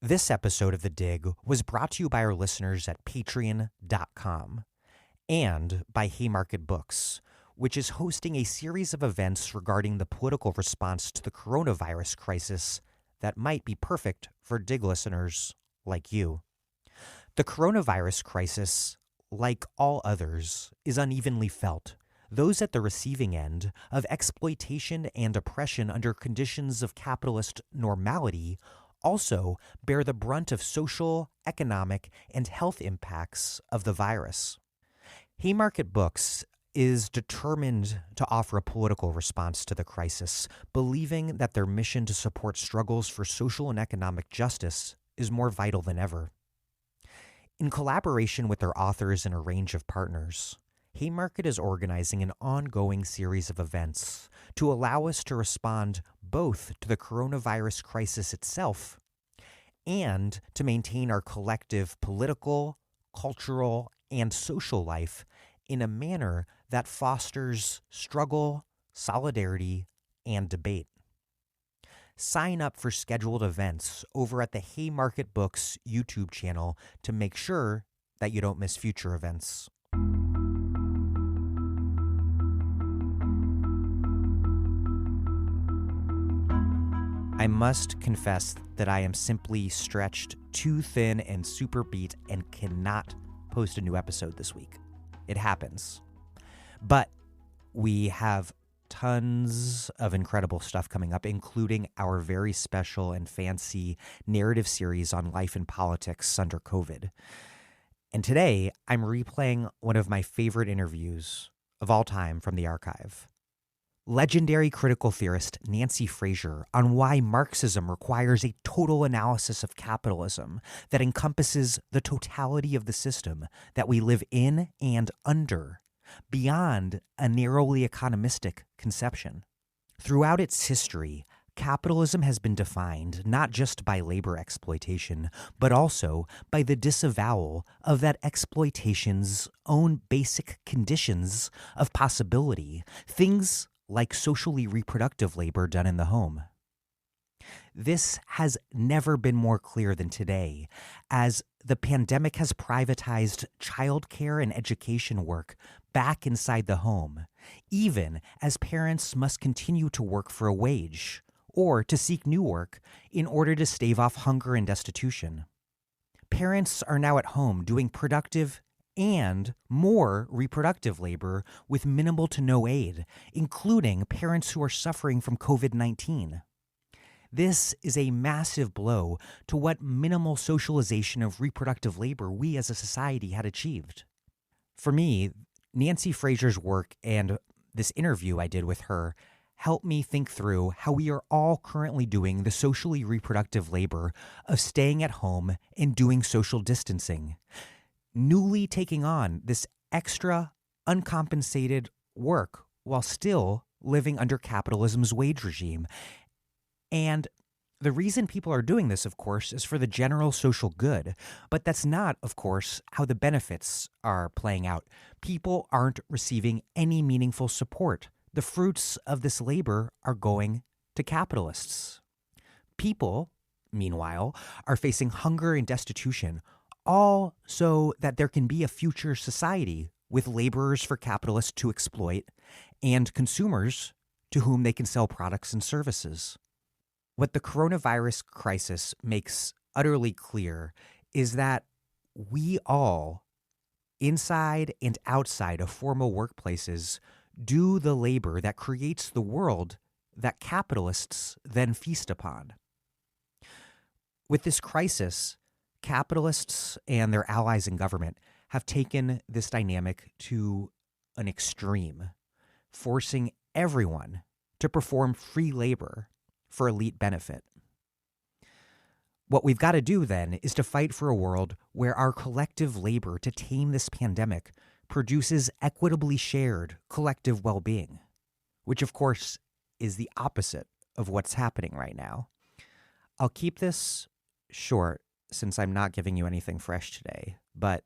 This episode of The Dig was brought to you by our listeners at patreon.com and by Haymarket Books, which is hosting a series of events regarding the political response to the coronavirus crisis that might be perfect for Dig listeners like you. The coronavirus crisis, like all others, is unevenly felt. Those at the receiving end of exploitation and oppression under conditions of capitalist normality also bear the brunt of social, economic, and health impacts of the virus. Haymarket Books is determined to offer a political response to the crisis, believing that their mission to support struggles for social and economic justice is more vital than ever. In collaboration with their authors and a range of partners, Haymarket is organizing an ongoing series of events to allow us to respond both to the coronavirus crisis itself and to maintain our collective political, cultural, and social life in a manner that fosters struggle, solidarity, and debate. Sign up for scheduled events over at the Haymarket Books YouTube channel to make sure that you don't miss future events. I must confess that I am simply stretched too thin and super beat and cannot post a new episode this week. It happens. But we have tons of incredible stuff coming up, including our very special and fancy narrative series on life and politics under COVID. And today, I'm replaying one of my favorite interviews of all time from the archive. Legendary critical theorist Nancy Fraser on why Marxism requires a total analysis of capitalism that encompasses the totality of the system that we live in and under, beyond a narrowly economistic conception. Throughout its history, capitalism has been defined not just by labor exploitation, but also by the disavowal of that exploitation's own basic conditions of possibility, things like socially reproductive labor done in the home. This has never been more clear than today, as the pandemic has privatized childcare and education work back inside the home, even as parents must continue to work for a wage or to seek new work in order to stave off hunger and destitution. Parents are now at home doing productive and more reproductive labor with minimal to no aid, including parents who are suffering from COVID-19. This is a massive blow to what minimal socialization of reproductive labor we as a society had achieved. For me, Nancy Fraser's work and this interview I did with her helped me think through how we are all currently doing the socially reproductive labor of staying at home and doing social distancing, newly taking on this extra uncompensated work while still living under capitalism's wage regime. And the reason people are doing this, of course, is for the general social good. But that's not, of course, how the benefits are playing out. People aren't receiving any meaningful support. The fruits of this labor are going to capitalists. People, meanwhile, are facing hunger and destitution, all so that there can be a future society with laborers for capitalists to exploit and consumers to whom they can sell products and services. What the coronavirus crisis makes utterly clear is that we all, inside and outside of formal workplaces, do the labor that creates the world that capitalists then feast upon. With this crisis, capitalists and their allies in government have taken this dynamic to an extreme, forcing everyone to perform free labor for elite benefit. What we've got to do then is to fight for a world where our collective labor to tame this pandemic produces equitably shared collective well-being, which of course is the opposite of what's happening right now. I'll keep this short since I'm not giving you anything fresh today, but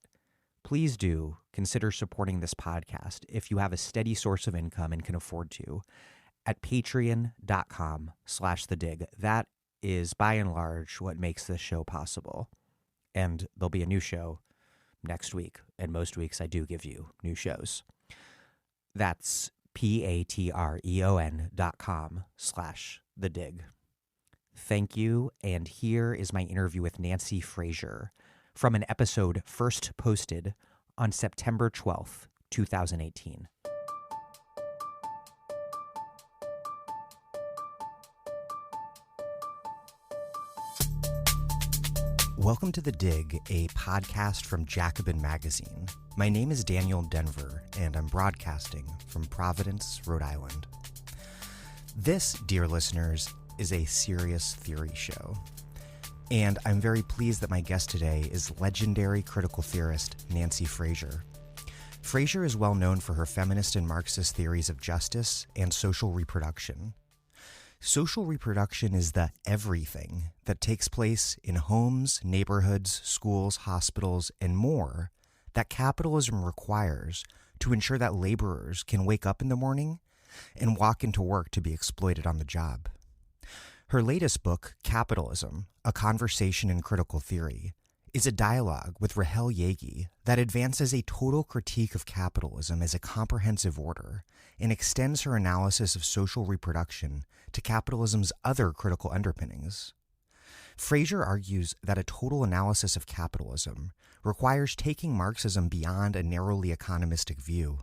please do consider supporting this podcast if you have a steady source of income and can afford to at patreon.com/thedig. That is by and large what makes this show possible. And there'll be a new show next week. And most weeks I do give you new shows. That's patreon.com/thedig. Thank you. And here is my interview with Nancy Fraser from an episode first posted on September 12th, 2018. Welcome to The Dig, a podcast from Jacobin Magazine. My name is Daniel Denver, and I'm broadcasting from Providence, Rhode Island. This, dear listeners, is a serious theory show. And I'm very pleased that my guest today is legendary critical theorist Nancy Fraser. Fraser is well known for her feminist and Marxist theories of justice and social reproduction. Social reproduction is the everything that takes place in homes, neighborhoods, schools, hospitals, and more that capitalism requires to ensure that laborers can wake up in the morning and walk into work to be exploited on the job. Her latest book, Capitalism, A Conversation in Critical Theory, is a dialogue with Rahel Yagi that advances a total critique of capitalism as a comprehensive order and extends her analysis of social reproduction to capitalism's other critical underpinnings. Fraser argues that a total analysis of capitalism requires taking Marxism beyond a narrowly economistic view.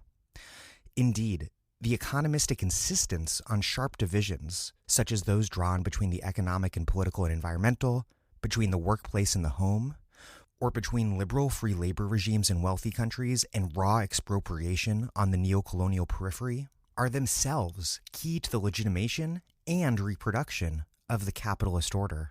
Indeed, the economistic insistence on sharp divisions, such as those drawn between the economic and political and environmental, between the workplace and the home, or between liberal free labor regimes in wealthy countries and raw expropriation on the neo-colonial periphery, are themselves key to the legitimation and reproduction of the capitalist order.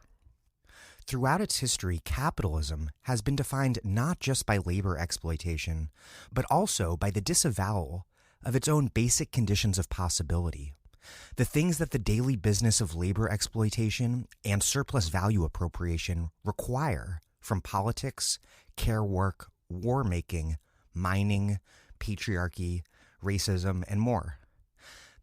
Throughout its history, capitalism has been defined not just by labor exploitation, but also by the disavowal of its own basic conditions of possibility, the things that the daily business of labor exploitation and surplus value appropriation require from politics, care work, war making, mining, patriarchy, racism, and more.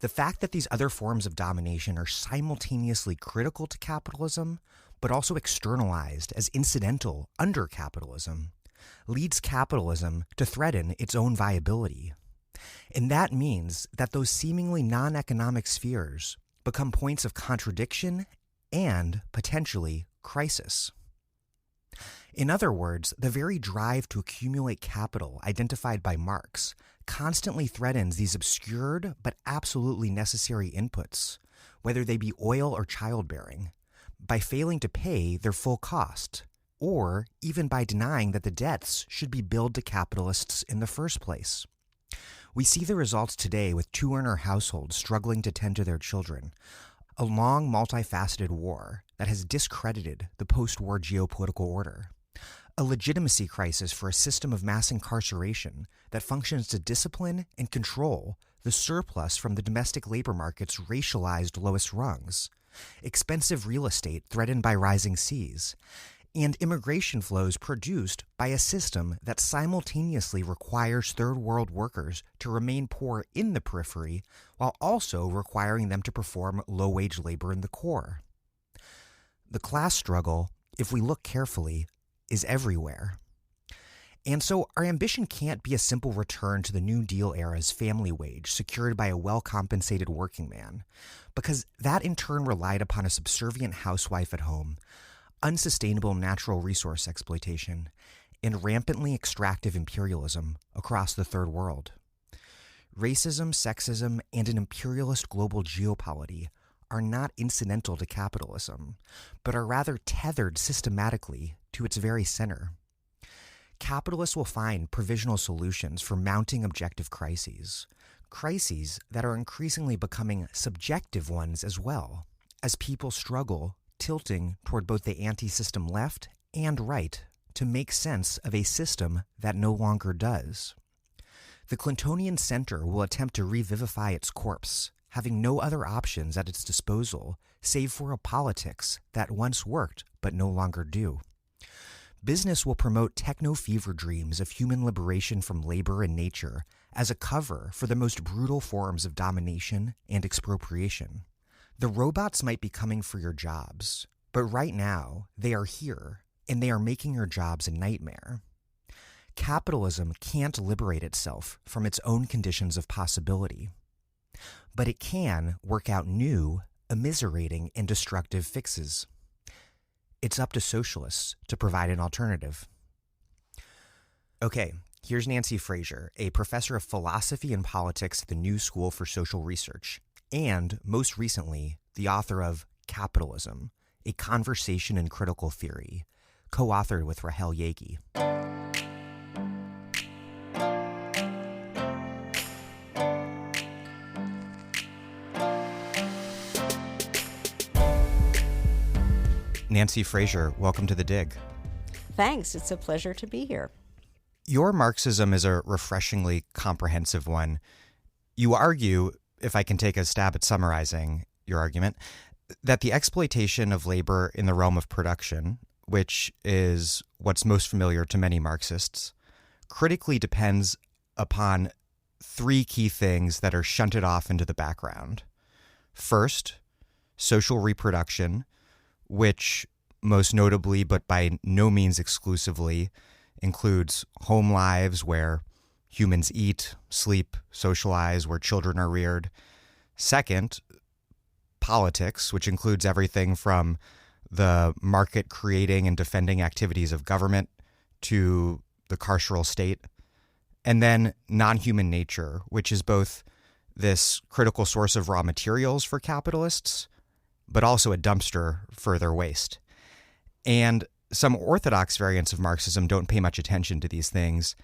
The fact that these other forms of domination are simultaneously critical to capitalism, but also externalized as incidental under capitalism, leads capitalism to threaten its own viability. And that means that those seemingly non-economic spheres become points of contradiction and, potentially, crisis. In other words, the very drive to accumulate capital identified by Marx constantly threatens these obscured but absolutely necessary inputs, whether they be oil or childbearing, by failing to pay their full cost, or even by denying that the debts should be billed to capitalists in the first place. We see the results today with two-earner households struggling to tend to their children, a long, multifaceted war that has discredited the post-war geopolitical order, a legitimacy crisis for a system of mass incarceration that functions to discipline and control the surplus from the domestic labor market's racialized lowest rungs, expensive real estate threatened by rising seas, and immigration flows produced by a system that simultaneously requires third world workers to remain poor in the periphery while also requiring them to perform low-wage labor in the core. The class struggle, if we look carefully, is everywhere. And so our ambition can't be a simple return to the New Deal era's family wage secured by a well-compensated working man, because that in turn relied upon a subservient housewife at home, unsustainable natural resource exploitation, and rampantly extractive imperialism across the Third World. Racism, sexism, and an imperialist global geopolity are not incidental to capitalism, but are rather tethered systematically to its very center. Capitalists will find provisional solutions for mounting objective crises that are increasingly becoming subjective ones as well, as people struggle tilting toward both the anti-system left and right to make sense of a system that no longer does. The Clintonian center will attempt to revivify its corpse, having no other options at its disposal save for a politics that once worked but no longer do. Business will promote techno-fever dreams of human liberation from labor and nature as a cover for the most brutal forms of domination and expropriation. The robots might be coming for your jobs, But right now, they are here, and they are making your jobs a nightmare. Capitalism can't liberate itself from its own conditions of possibility, but it can work out new, immiserating, and destructive fixes. It's up to socialists to provide an alternative. Okay, here's Nancy Fraser, a professor of philosophy and politics at the New School for Social Research, and, most recently, the author of Capitalism, A Conversation in Critical Theory, co-authored with Rahel Yagi. Nancy Fraser, welcome to The Dig. Thanks. It's a pleasure to be here. Your Marxism is a refreshingly comprehensive one. You argue, if I can take a stab at summarizing your argument, that the exploitation of labor in the realm of production, which is what's most familiar to many Marxists, critically depends upon three key things that are shunted off into the background. First, social reproduction, which most notably, but by no means exclusively, includes home lives where humans eat, sleep, socialize, where children are reared. Second, politics, which includes everything from the market creating and defending activities of government to the carceral state. And then non-human nature, which is both this critical source of raw materials for capitalists, but also a dumpster for their waste. And some orthodox variants of Marxism don't pay much attention to these things,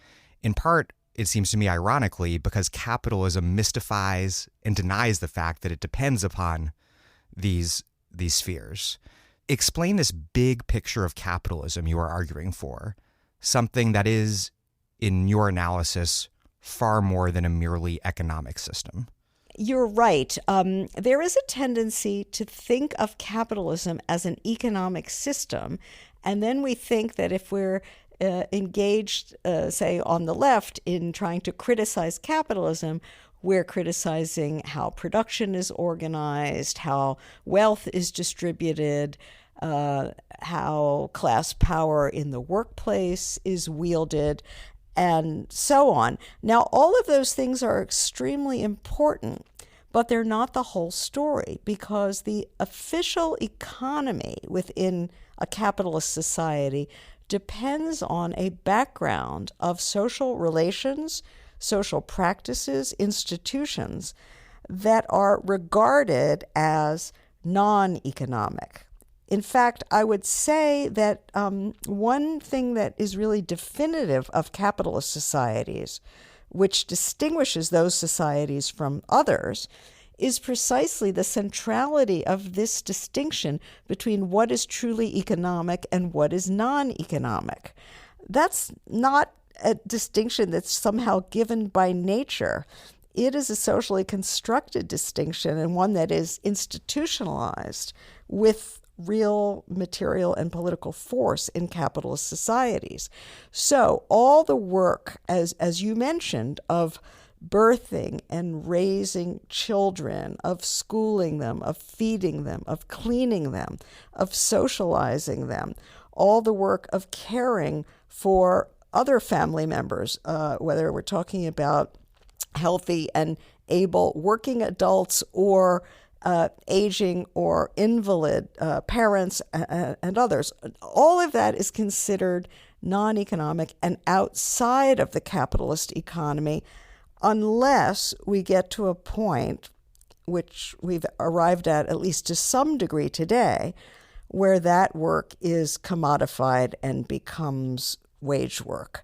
in part, it seems to me ironically, because capitalism mystifies and denies the fact that it depends upon these spheres. Explain this big picture of capitalism you are arguing for, something that is, in your analysis, far more than a merely economic system. You're right. There is a tendency to think of capitalism as an economic system, and then we think that if we're engaged, say, on the left in trying to criticize capitalism, we're criticizing how production is organized, how wealth is distributed, how class power in the workplace is wielded, and so on. Now, all of those things are extremely important, but they're not the whole story, because the official economy within a capitalist society depends on a background of social relations, social practices, institutions that are regarded as non-economic. In fact, I would say that one thing that is really definitive of capitalist societies, which distinguishes those societies from others, is precisely the centrality of this distinction between what is truly economic and what is non-economic. That's not a distinction that's somehow given by nature. It is a socially constructed distinction, and one that is institutionalized with real material and political force in capitalist societies. So all the work, as you mentioned, of birthing and raising children, of schooling them, of feeding them, of cleaning them, of socializing them, all the work of caring for other family members, whether we're talking about healthy and able working adults or aging or invalid parents and others. All of that is considered non-economic and outside of the capitalist economy, unless we get to a point, which we've arrived at least to some degree today, where that work is commodified and becomes wage work.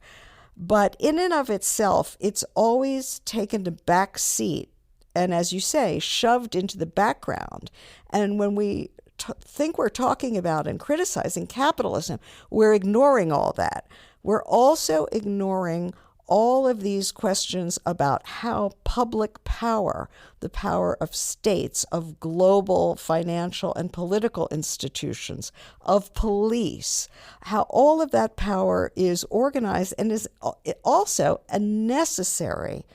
But in and of itself, it's always taken a back seat and, as you say, shoved into the background. And when we think we're talking about and criticizing capitalism, we're ignoring all that. We're also ignoring all of these questions about how public power, the power of states, of global financial and political institutions, of police, how all of that power is organized and is also a necessary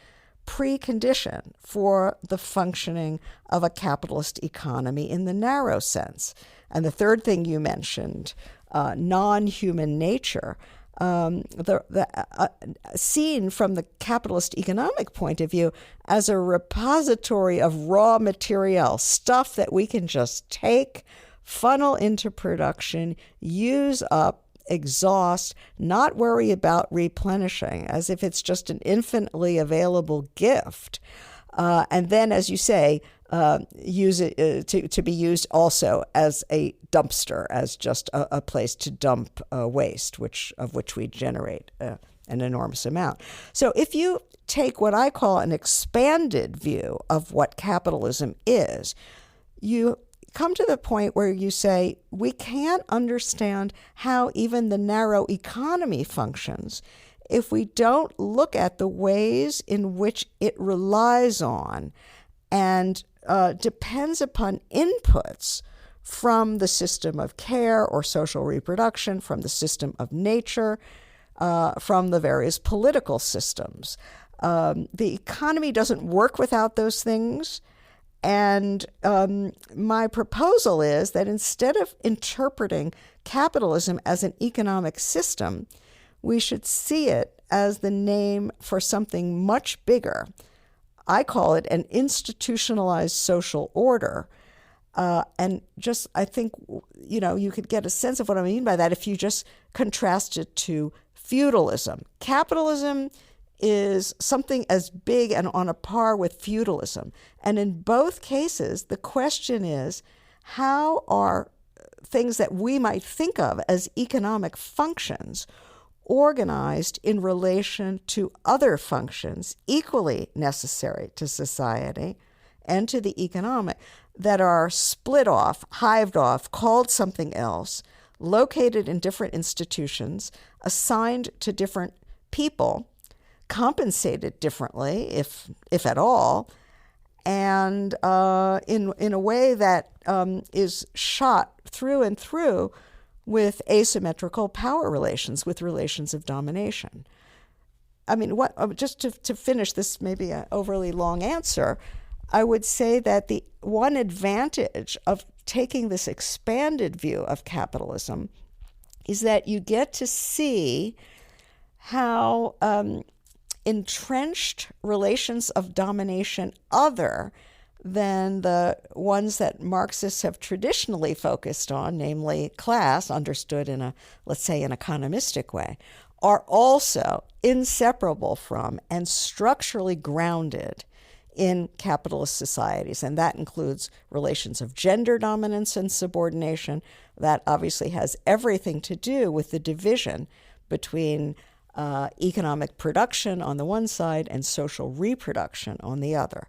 precondition for the functioning of a capitalist economy in the narrow sense. And the third thing you mentioned, non-human nature, seen from the capitalist economic point of view as a repository of raw material, stuff that we can just take, funnel into production, use up, exhaust, not worry about replenishing, as if it's just an infinitely available gift. And then, as you say, use it to be used also as a dumpster, as just a place to dump waste, of which we generate an enormous amount. So if you take what I call an expanded view of what capitalism is, you come to the point where you say, we can't understand how even the narrow economy functions if we don't look at the ways in which it relies on and depends upon inputs from the system of care or social reproduction, from the system of nature, from the various political systems. The economy doesn't work without those things. And my proposal is that instead of interpreting capitalism as an economic system, we should see it as the name for something much bigger. I call it an institutionalized social order. And just, I think, you could get a sense of what I mean by that if you just contrast it to feudalism. Capitalism is something as big and on a par with feudalism. And in both cases, the question is, how are things that we might think of as economic functions organized in relation to other functions equally necessary to society and to the economic that are split off, hived off, called something else, located in different institutions, assigned to different people, compensated differently, if at all, and in a way that is shot through and through with asymmetrical power relations, with relations of domination. I mean, just to finish this maybe an overly long answer, I would say that the one advantage of taking this expanded view of capitalism is that you get to see how entrenched relations of domination other than the ones that Marxists have traditionally focused on, namely class, understood in let's say, an economistic way, are also inseparable from and structurally grounded in capitalist societies. And that includes relations of gender dominance and subordination. That obviously has everything to do with the division between economic production on the one side and social reproduction on the other.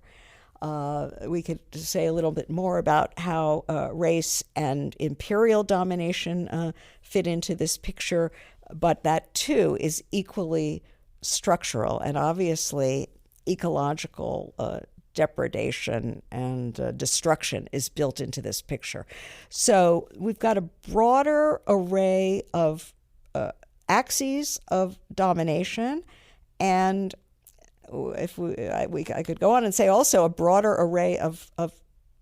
We could say a little bit more about how race and imperial domination fit into this picture, but that too is equally structural, and obviously ecological depredation and destruction is built into this picture. So we've got a broader array of axes of domination, and if I could go on and say also a broader array of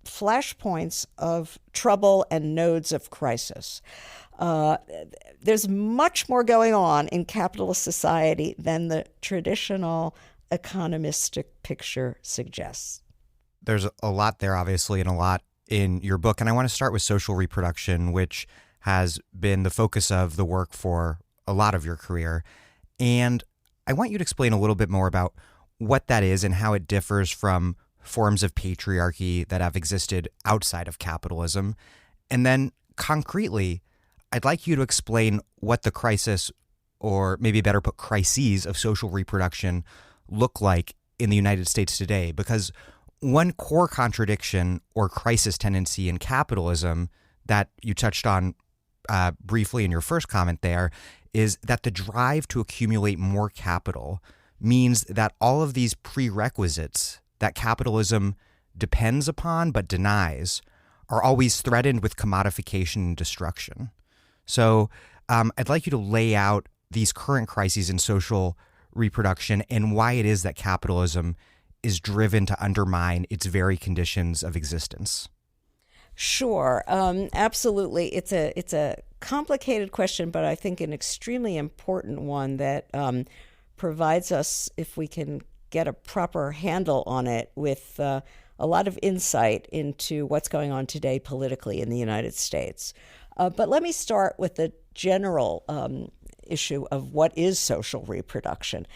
flashpoints of trouble and nodes of crisis. There's much more going on in capitalist society than the traditional economistic picture suggests. There's a lot there, obviously, and a lot in your book. And I want to start with social reproduction, which has been the focus of the work for a lot of your career. And I want you to explain a little bit more about what that is and how it differs from forms of patriarchy that have existed outside of capitalism. And then concretely, I'd like you to explain what the crisis, or maybe better put, crises of social reproduction look like in the United States today. Because one core contradiction or crisis tendency in capitalism that you touched on briefly in your first comment there is that the drive to accumulate more capital means that all of these prerequisites that capitalism depends upon but denies are always threatened with commodification and destruction. So I'd like you to lay out these current crises in social reproduction and why it is that capitalism is driven to undermine its very conditions of existence. Sure, absolutely. It's a complicated question, but I think an extremely important one that provides us, if we can get a proper handle on it, with a lot of insight into what's going on today politically in the United States. But let me start with the general issue of what is social reproduction.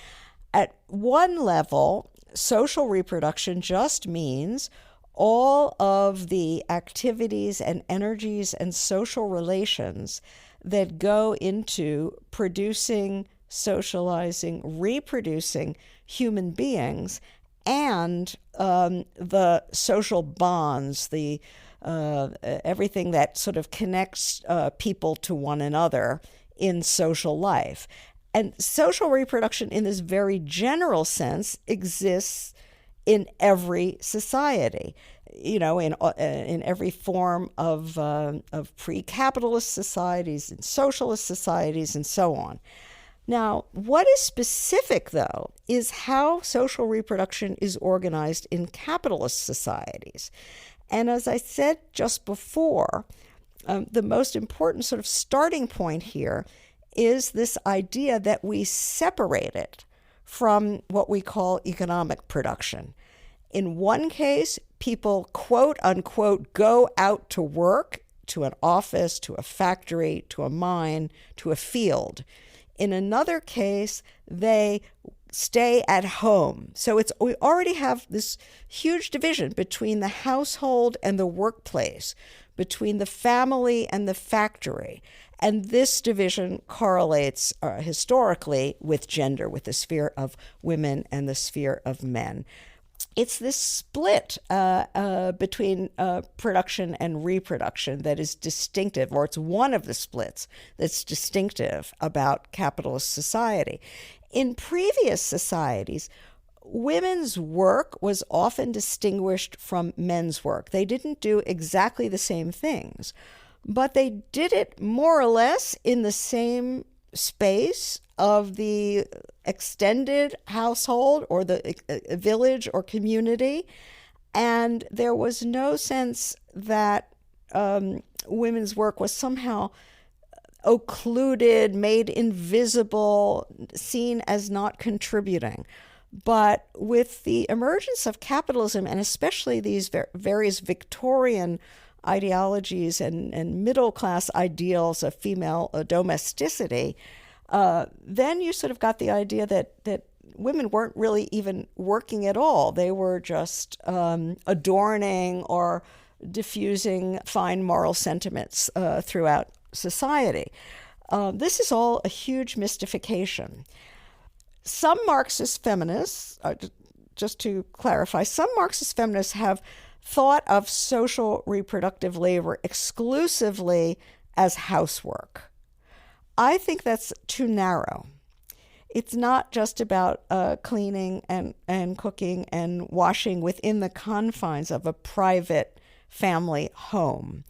At one level, social reproduction just means all of the activities and energies and social relations that go into producing, socializing, reproducing human beings, and the social bonds, the everything that sort of connects people to one another in social life. And social reproduction, in this very general sense, exists in every society, in every form of pre-capitalist societies, in socialist societies, and so on. Now, what is specific, though, is how social reproduction is organized in capitalist societies. And as I said just before, the most important sort of starting point here is this idea that we separate it from what we call economic production. In one case, people, quote unquote, go out to work, to an office, to a factory, to a mine, to a field. In another case, they stay at home. So we already have this huge division between the household and the workplace, between the family and the factory. And this division correlates historically with gender, with the sphere of women and the sphere of men. It's this split between production and reproduction that is distinctive, or it's one of the splits that's distinctive about capitalist society. In previous societies, women's work was often distinguished from men's work. They didn't do exactly the same things, but they did it more or less in the same space of the extended household or the village or community. And there was no sense that women's work was somehow occluded, made invisible, seen as not contributing. But with the emergence of capitalism, and especially these various Victorian ideologies and middle-class ideals of female domesticity, then you sort of got the idea that women weren't really even working at all. They were just adorning or diffusing fine moral sentiments throughout society. This is all a huge mystification. Some Marxist feminists, just to clarify, some Marxist feminists have thought of social reproductive labor exclusively as housework. I think that's too narrow. It's not just about cleaning and cooking and washing within the confines of a private family home.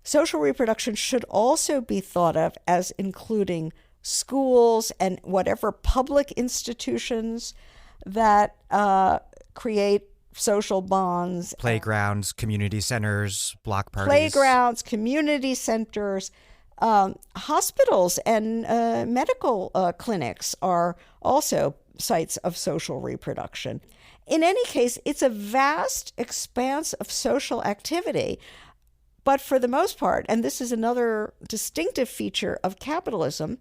Social reproduction should also be thought of as including schools and whatever public institutions that create social bonds. Playgrounds, community centers, block parties. Playgrounds, community centers, hospitals and medical clinics are also sites of social reproduction. In any case, it's a vast expanse of social activity. But for the most part, and this is another distinctive feature of capitalism,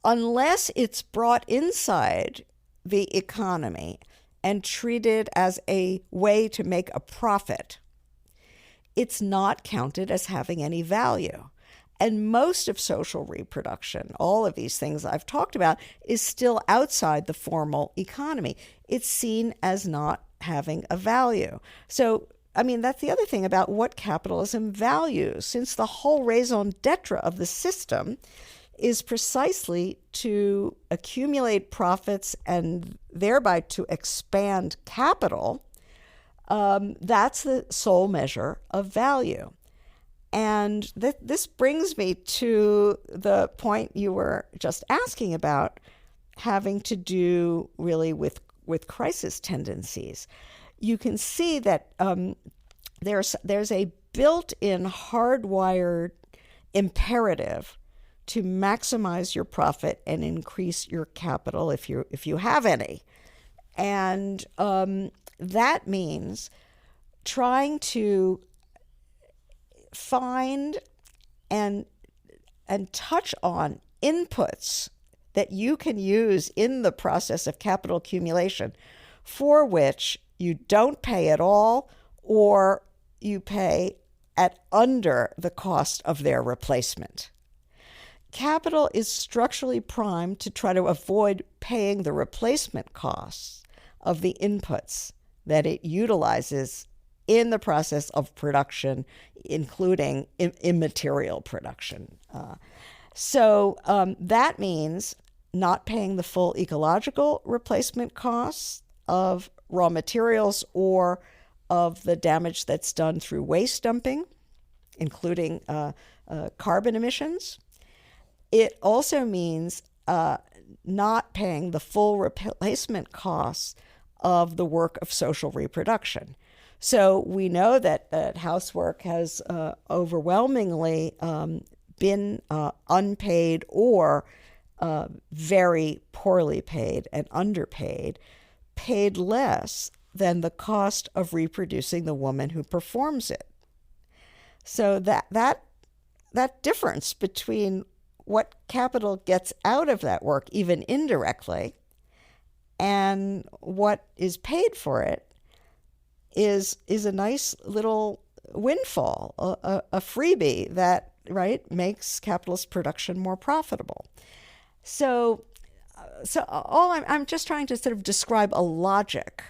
unless it's brought inside the economy and treated as a way to make a profit, it's not counted as having any value. And most of social reproduction, all of these things I've talked about, is still outside the formal economy. It's seen as not having a value. So, I mean, that's the other thing about what capitalism values, since the whole raison d'etre of the system is precisely to accumulate profits and thereby to expand capital. That's the sole measure of value. And this brings me to the point you were just asking about, having to do really with crisis tendencies. You can see that there's a built-in hardwired imperative to maximize your profit and increase your capital if you have any. And that means trying to find and touch on inputs that you can use in the process of capital accumulation for which you don't pay at all, or you pay at under the cost of their replacement. Capital is structurally primed to try to avoid paying the replacement costs of the inputs that it utilizes in the process of production, including immaterial production. So that means not paying the full ecological replacement costs of raw materials or of the damage that's done through waste dumping, including carbon emissions. It also means not paying the full replacement costs of the work of social reproduction. So we know that housework has overwhelmingly been unpaid or very poorly paid and underpaid, paid less than the cost of reproducing the woman who performs it. So that difference between what capital gets out of that work, even indirectly, and what is paid for it is a nice little windfall, a freebie that, right, makes capitalist production more profitable. So I'm just trying to sort of describe a logic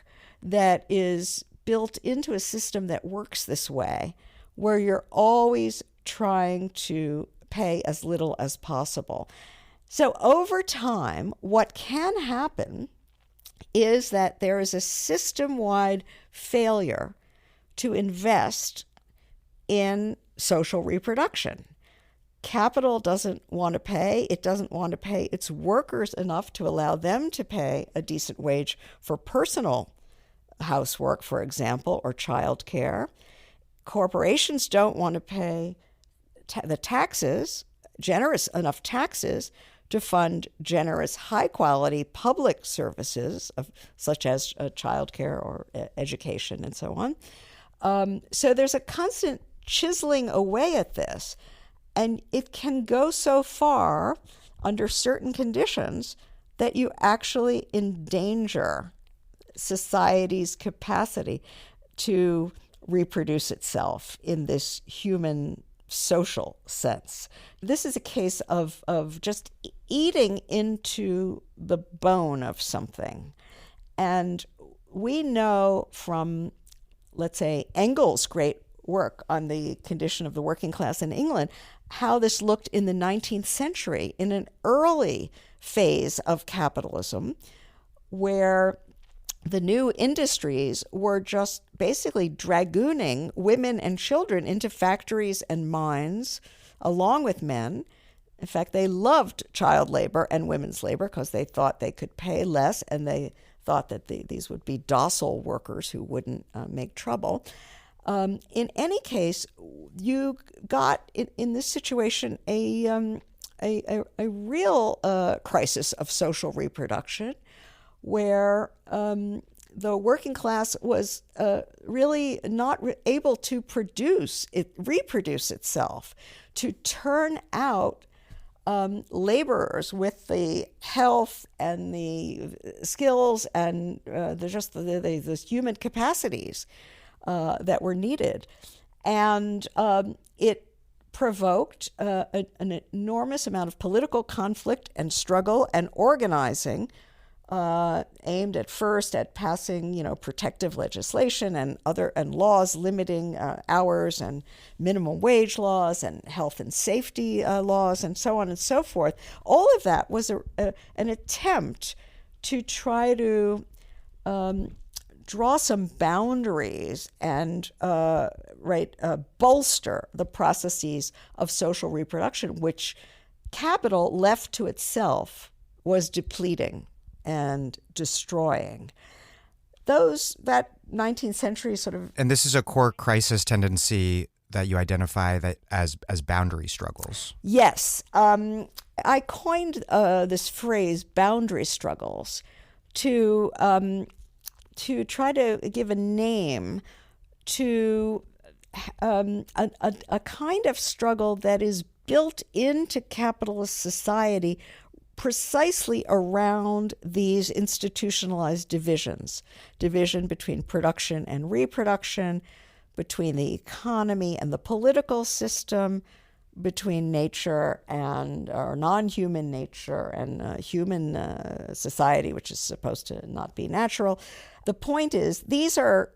that is built into a system that works this way, where you're always trying to pay as little as possible. So over time, what can happen is that there is a system-wide failure to invest in social reproduction. Capital doesn't want to pay. It doesn't want to pay its workers enough to allow them to pay a decent wage for personal housework, for example, or childcare. Corporations don't want to pay the taxes, generous enough taxes, to fund generous, high-quality public services such as childcare or education and so on. So there's a constant chiseling away at this, and it can go so far under certain conditions that you actually endanger society's capacity to reproduce itself in this human social sense. This is a case of just eating into the bone of something. And we know from, let's say, Engels' great work on the condition of the working class in England, how this looked in the 19th century in an early phase of capitalism, where the new industries were just basically dragooning women and children into factories and mines along with men. In fact, they loved child labor and women's labor because they thought they could pay less, and they thought that these would be docile workers who wouldn't make trouble. In any case, you got in this situation a real crisis of social reproduction, where the working class was really not able to reproduce itself, to turn out laborers with the health and the skills and the human capacities that were needed. And it provoked an enormous amount of political conflict and struggle and organizing, aimed at first at passing, protective legislation and laws limiting hours and minimum wage laws and health and safety laws and so on and so forth. All of that was an attempt to try to draw some boundaries and bolster the processes of social reproduction, which capital left to itself was depleting and destroying. That 19th century sort of... And this is a core crisis tendency that you identify that as boundary struggles. Yes. I coined this phrase, boundary struggles, to try to give a name to a kind of struggle that is built into capitalist society precisely around these institutionalized divisions: division between production and reproduction, between the economy and the political system, between nature and or non-human nature and human society, which is supposed to not be natural. The point is, these are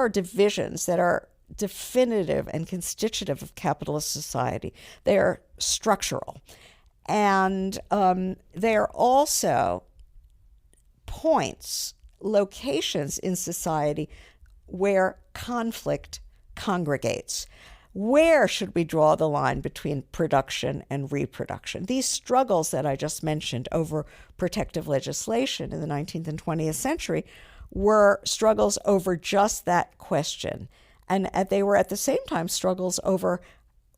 divisions that are definitive and constitutive of capitalist society. They are structural. And they are also points, locations in society where conflict congregates. Where should we draw the line between production and reproduction? These struggles that I just mentioned over protective legislation in the 19th and 20th century were struggles over just that question. And they were at the same time struggles over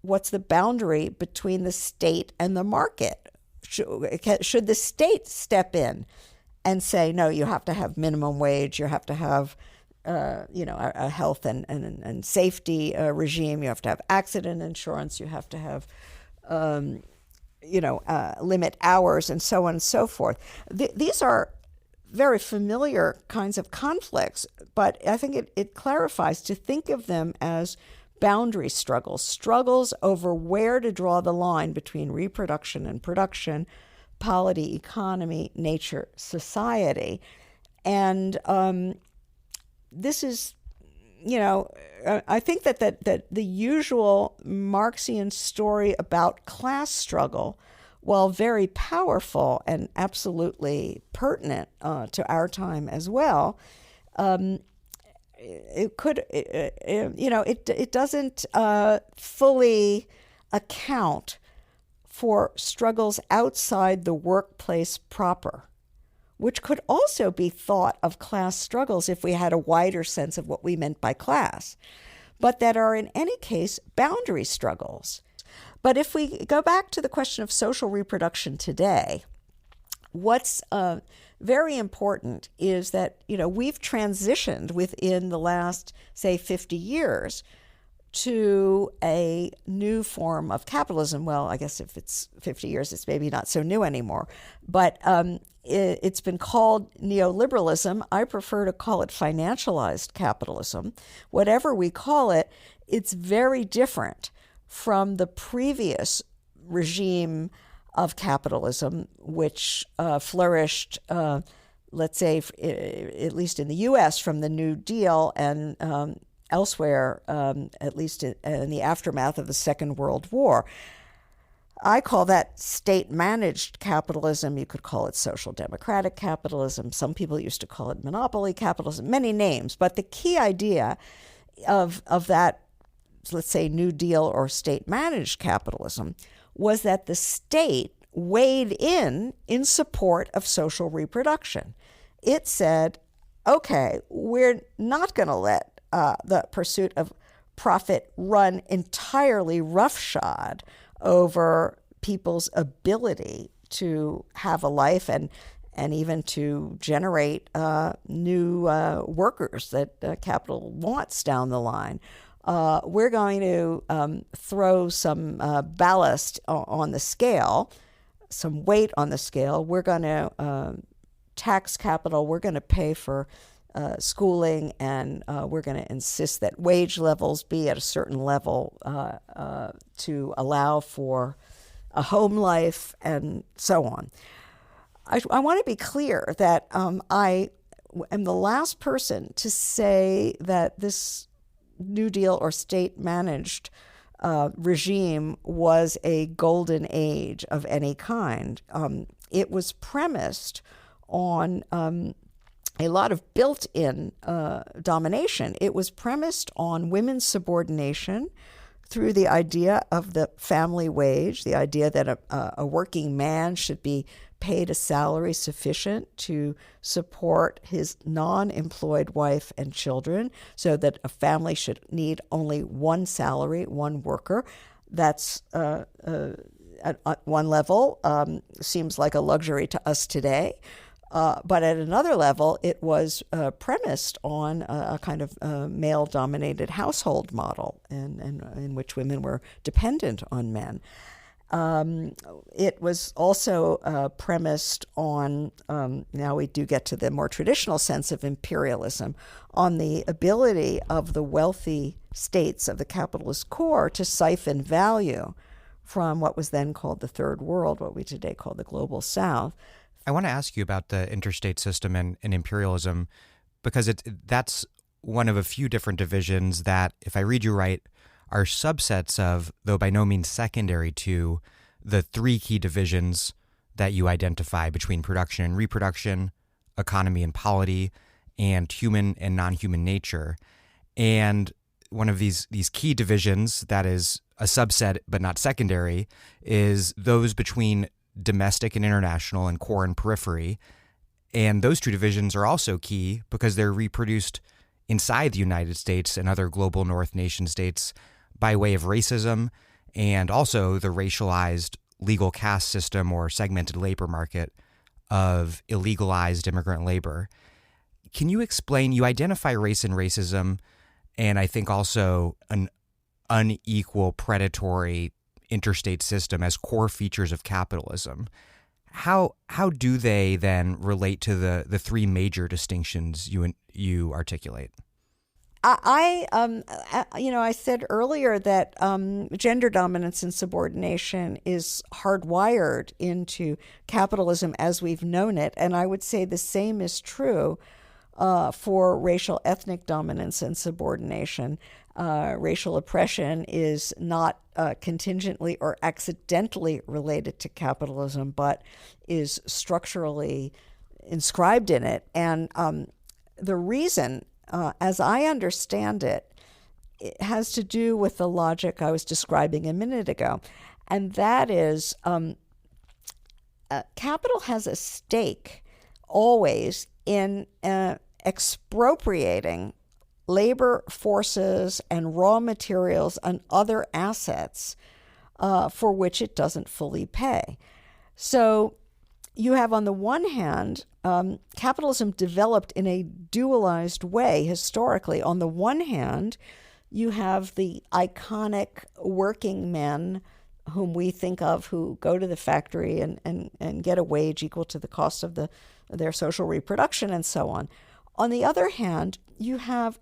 what's the boundary between the state and the market. Should the state step in and say, no, you have to have minimum wage, you have to have a health and safety regime, you have to have accident insurance, you have to have limit hours, and so on and so forth. These are very familiar kinds of conflicts, but I think it clarifies to think of them as boundary struggles over where to draw the line between reproduction and production, polity, economy, nature, society. And this is, I think that the usual Marxian story about class struggle, while very powerful and absolutely pertinent to our time as well, it doesn't fully account for struggles outside the workplace proper, which could also be thought of class struggles if we had a wider sense of what we meant by class, but that are in any case boundary struggles. But if we go back to the question of social reproduction today, what's very important is that, we've transitioned within the last, say, 50 years to a new form of capitalism. Well, I guess if it's 50 years, it's maybe not so new anymore. But it's been called Neoliberalism. I prefer to call it financialized capitalism. Whatever we call it, it's very different from the previous regime of capitalism, which flourished, let's say, at least in the U.S. from the New Deal and elsewhere, at least in the aftermath of the Second World War. I call that state-managed capitalism. You could call it social democratic capitalism. Some people used to call it monopoly capitalism, many names. But the key idea of that, let's say, New Deal or state-managed capitalism was that the state weighed in support of social reproduction. It said, okay, we're not going to let the pursuit of profit run entirely roughshod over people's ability to have a life and even to generate new workers that capital wants down the line. We're going to throw some ballast on the scale, some weight on the scale. We're going to tax capital. We're going to pay for schooling, and we're going to insist that wage levels be at a certain level to allow for a home life and so on. I want to be clear that I am the last person to say that this New Deal or state-managed regime was a golden age of any kind. It was premised on a lot of built-in domination. It was premised on women's subordination, through the idea of the family wage, the idea that a working man should be paid a salary sufficient to support his non-employed wife and children, so that a family should need only one salary, one worker. That's at one level seems like a luxury to us today. But at another level, it was premised on a kind of male-dominated household model in which women were dependent on men. It was also premised on, now we do get to the more traditional sense of imperialism, on the ability of the wealthy states of the capitalist core to siphon value from what was then called the Third World, what we today call the Global South. I want to ask you about the interstate system and imperialism, because that's one of a few different divisions that, if I read you right, are subsets of, though by no means secondary to, the three key divisions that you identify between production and reproduction, economy and polity, and human and non-human nature. And one of these key divisions that is a subset but not secondary is those between domestic and international and core and periphery. And those two divisions are also key because they're reproduced inside the United States and other global North nation states by way of racism and also the racialized legal caste system or segmented labor market of illegalized immigrant labor. Can you explain, you identify race and racism and I think also an unequal predatory interstate system as core features of capitalism. How do they then relate to the three major distinctions you articulate? I said earlier that gender dominance and subordination is hardwired into capitalism as we've known it, and I would say the same is true for racial ethnic dominance and subordination. Racial oppression is not contingently or accidentally related to capitalism, but is structurally inscribed in it. And the reason, as I understand it, it has to do with the logic I was describing a minute ago. And that is, capital has a stake always in expropriating labor forces and raw materials and other assets for which it doesn't fully pay. So you have, on the one hand, capitalism developed in a dualized way historically. On the one hand, you have the iconic working men whom we think of who go to the factory and get a wage equal to the cost of their social reproduction and so on. On the other hand, you have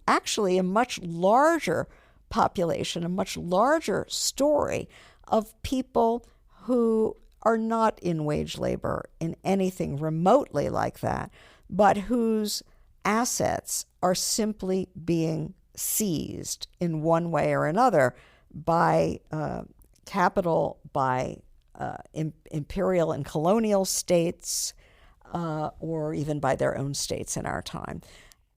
actually a much larger population, a much larger story of people who are not in wage labor in anything remotely like that, but whose assets are simply being seized in one way or another by capital, by imperial and colonial states, or even by their own states in our time.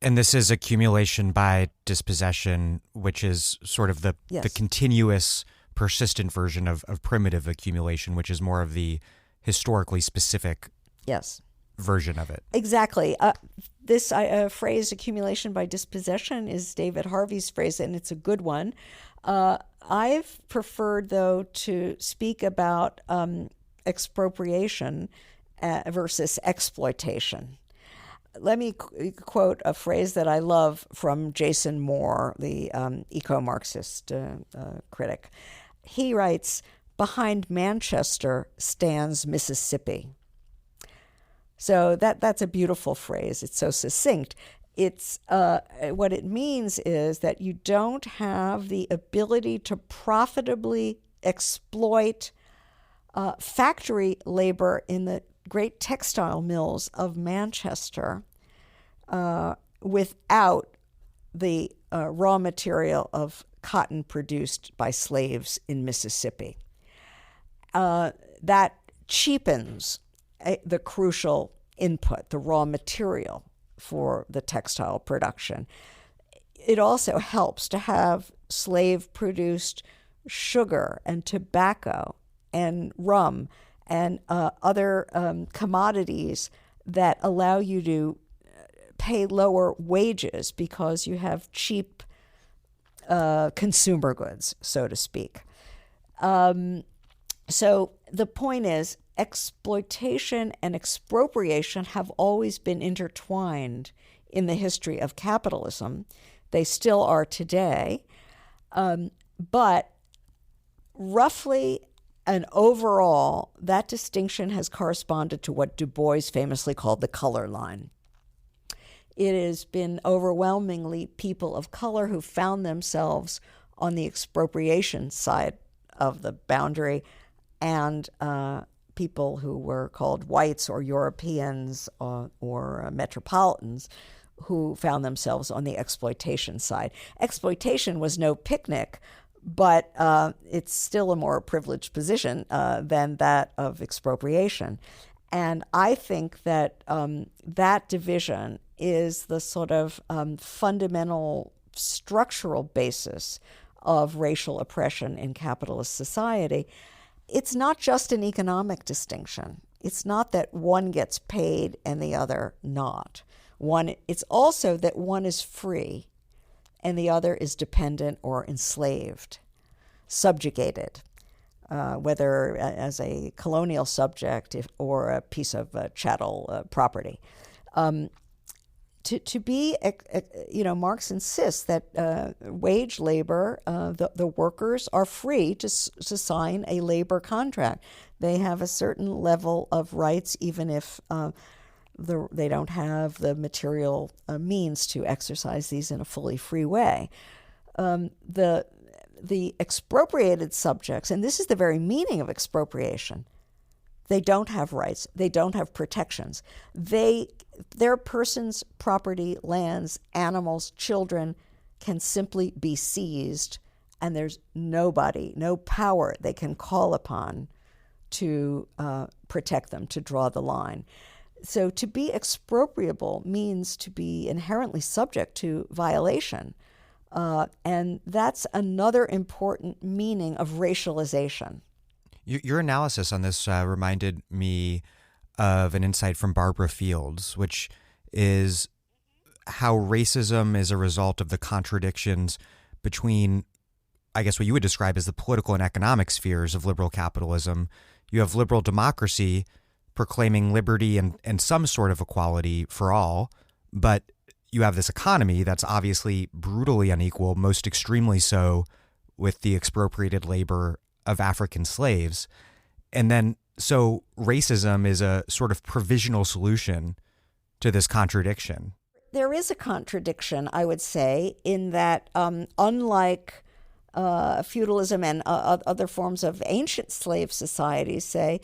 And this is accumulation by dispossession, which is sort of the continuous, persistent version of primitive accumulation, which is more of the historically specific version of it. Exactly. This phrase, accumulation by dispossession, is David Harvey's phrase, and it's a good one. I've preferred, though, to speak about expropriation versus exploitation. Let me quote a phrase that I love from Jason Moore, the eco-Marxist critic. He writes, "Behind Manchester stands Mississippi." So that's a beautiful phrase. It's so succinct. It's what it means is that you don't have the ability to profitably exploit factory labor in the great textile mills of Manchester without the raw material of cotton produced by slaves in Mississippi. That cheapens the crucial input, the raw material for the textile production. it also helps to have slave-produced sugar and tobacco and rum and other commodities that allow you to pay lower wages because you have cheap consumer goods, so to speak. So the point is, exploitation and expropriation have always been intertwined in the history of capitalism. They still are today. But roughly and overall, that distinction has corresponded to what Du Bois famously called the color line. It has been overwhelmingly people of color who found themselves on the expropriation side of the boundary, and people who were called whites or Europeans or metropolitans who found themselves on the exploitation side. Exploitation was no picnic, but it's still a more privileged position than that of expropriation. And I think that that division is the sort of fundamental structural basis of racial oppression in capitalist society. It's not just an economic distinction. It's not that one gets paid and the other not. It's also that one is free and the other is dependent or enslaved, subjugated, whether as a colonial subject or a piece of chattel property. To be, Marx insists that wage labor, the workers are free to sign a labor contract. They have a certain level of rights, even if they don't have the material means to exercise these in a fully free way. The expropriated subjects, and this is the very meaning of expropriation, they don't have rights. They don't have protections. Their persons, property, lands, animals, children can simply be seized, and there's nobody, no power they can call upon to protect them, to draw the line. So to be expropriable means to be inherently subject to violation. And that's another important meaning of racialization. Your analysis on this reminded me of an insight from Barbara Fields, which is how racism is a result of the contradictions between, I guess, what you would describe as the political and economic spheres of liberal capitalism. You have liberal democracy proclaiming liberty and some sort of equality for all, but you have this economy that's obviously brutally unequal, most extremely so with the expropriated labor of African slaves. And then, so racism is a sort of provisional solution to this contradiction. There is a contradiction, I would say, in that unlike feudalism and other forms of ancient slave societies, say,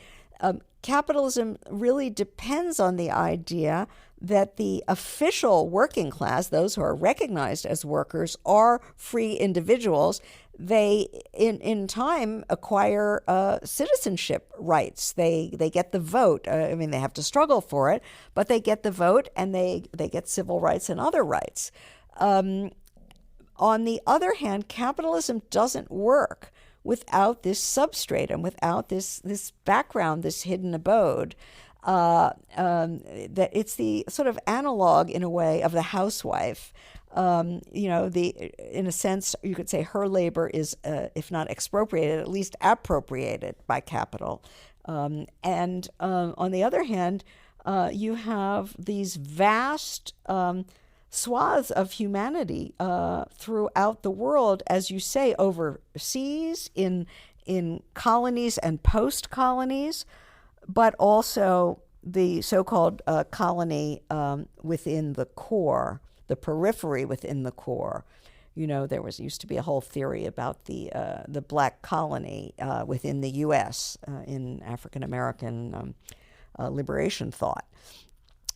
capitalism really depends on the idea that the official working class, those who are recognized as workers, are free individuals. They, in time, acquire citizenship rights. They get the vote. They have to struggle for it, but they get the vote and they get civil rights and other rights. On the other hand, capitalism doesn't work without this substratum, without this background, this hidden abode. That it's the sort of analog, in a way, of the housewife. In a sense, you could say her labor is, if not expropriated, at least appropriated by capital. And on the other hand, you have these vast swaths of humanity throughout the world, as you say, overseas, in colonies and post-colonies, but also the so-called colony within the core, the periphery within the core. There used to be a whole theory about the black colony within the U.S. In African American liberation thought.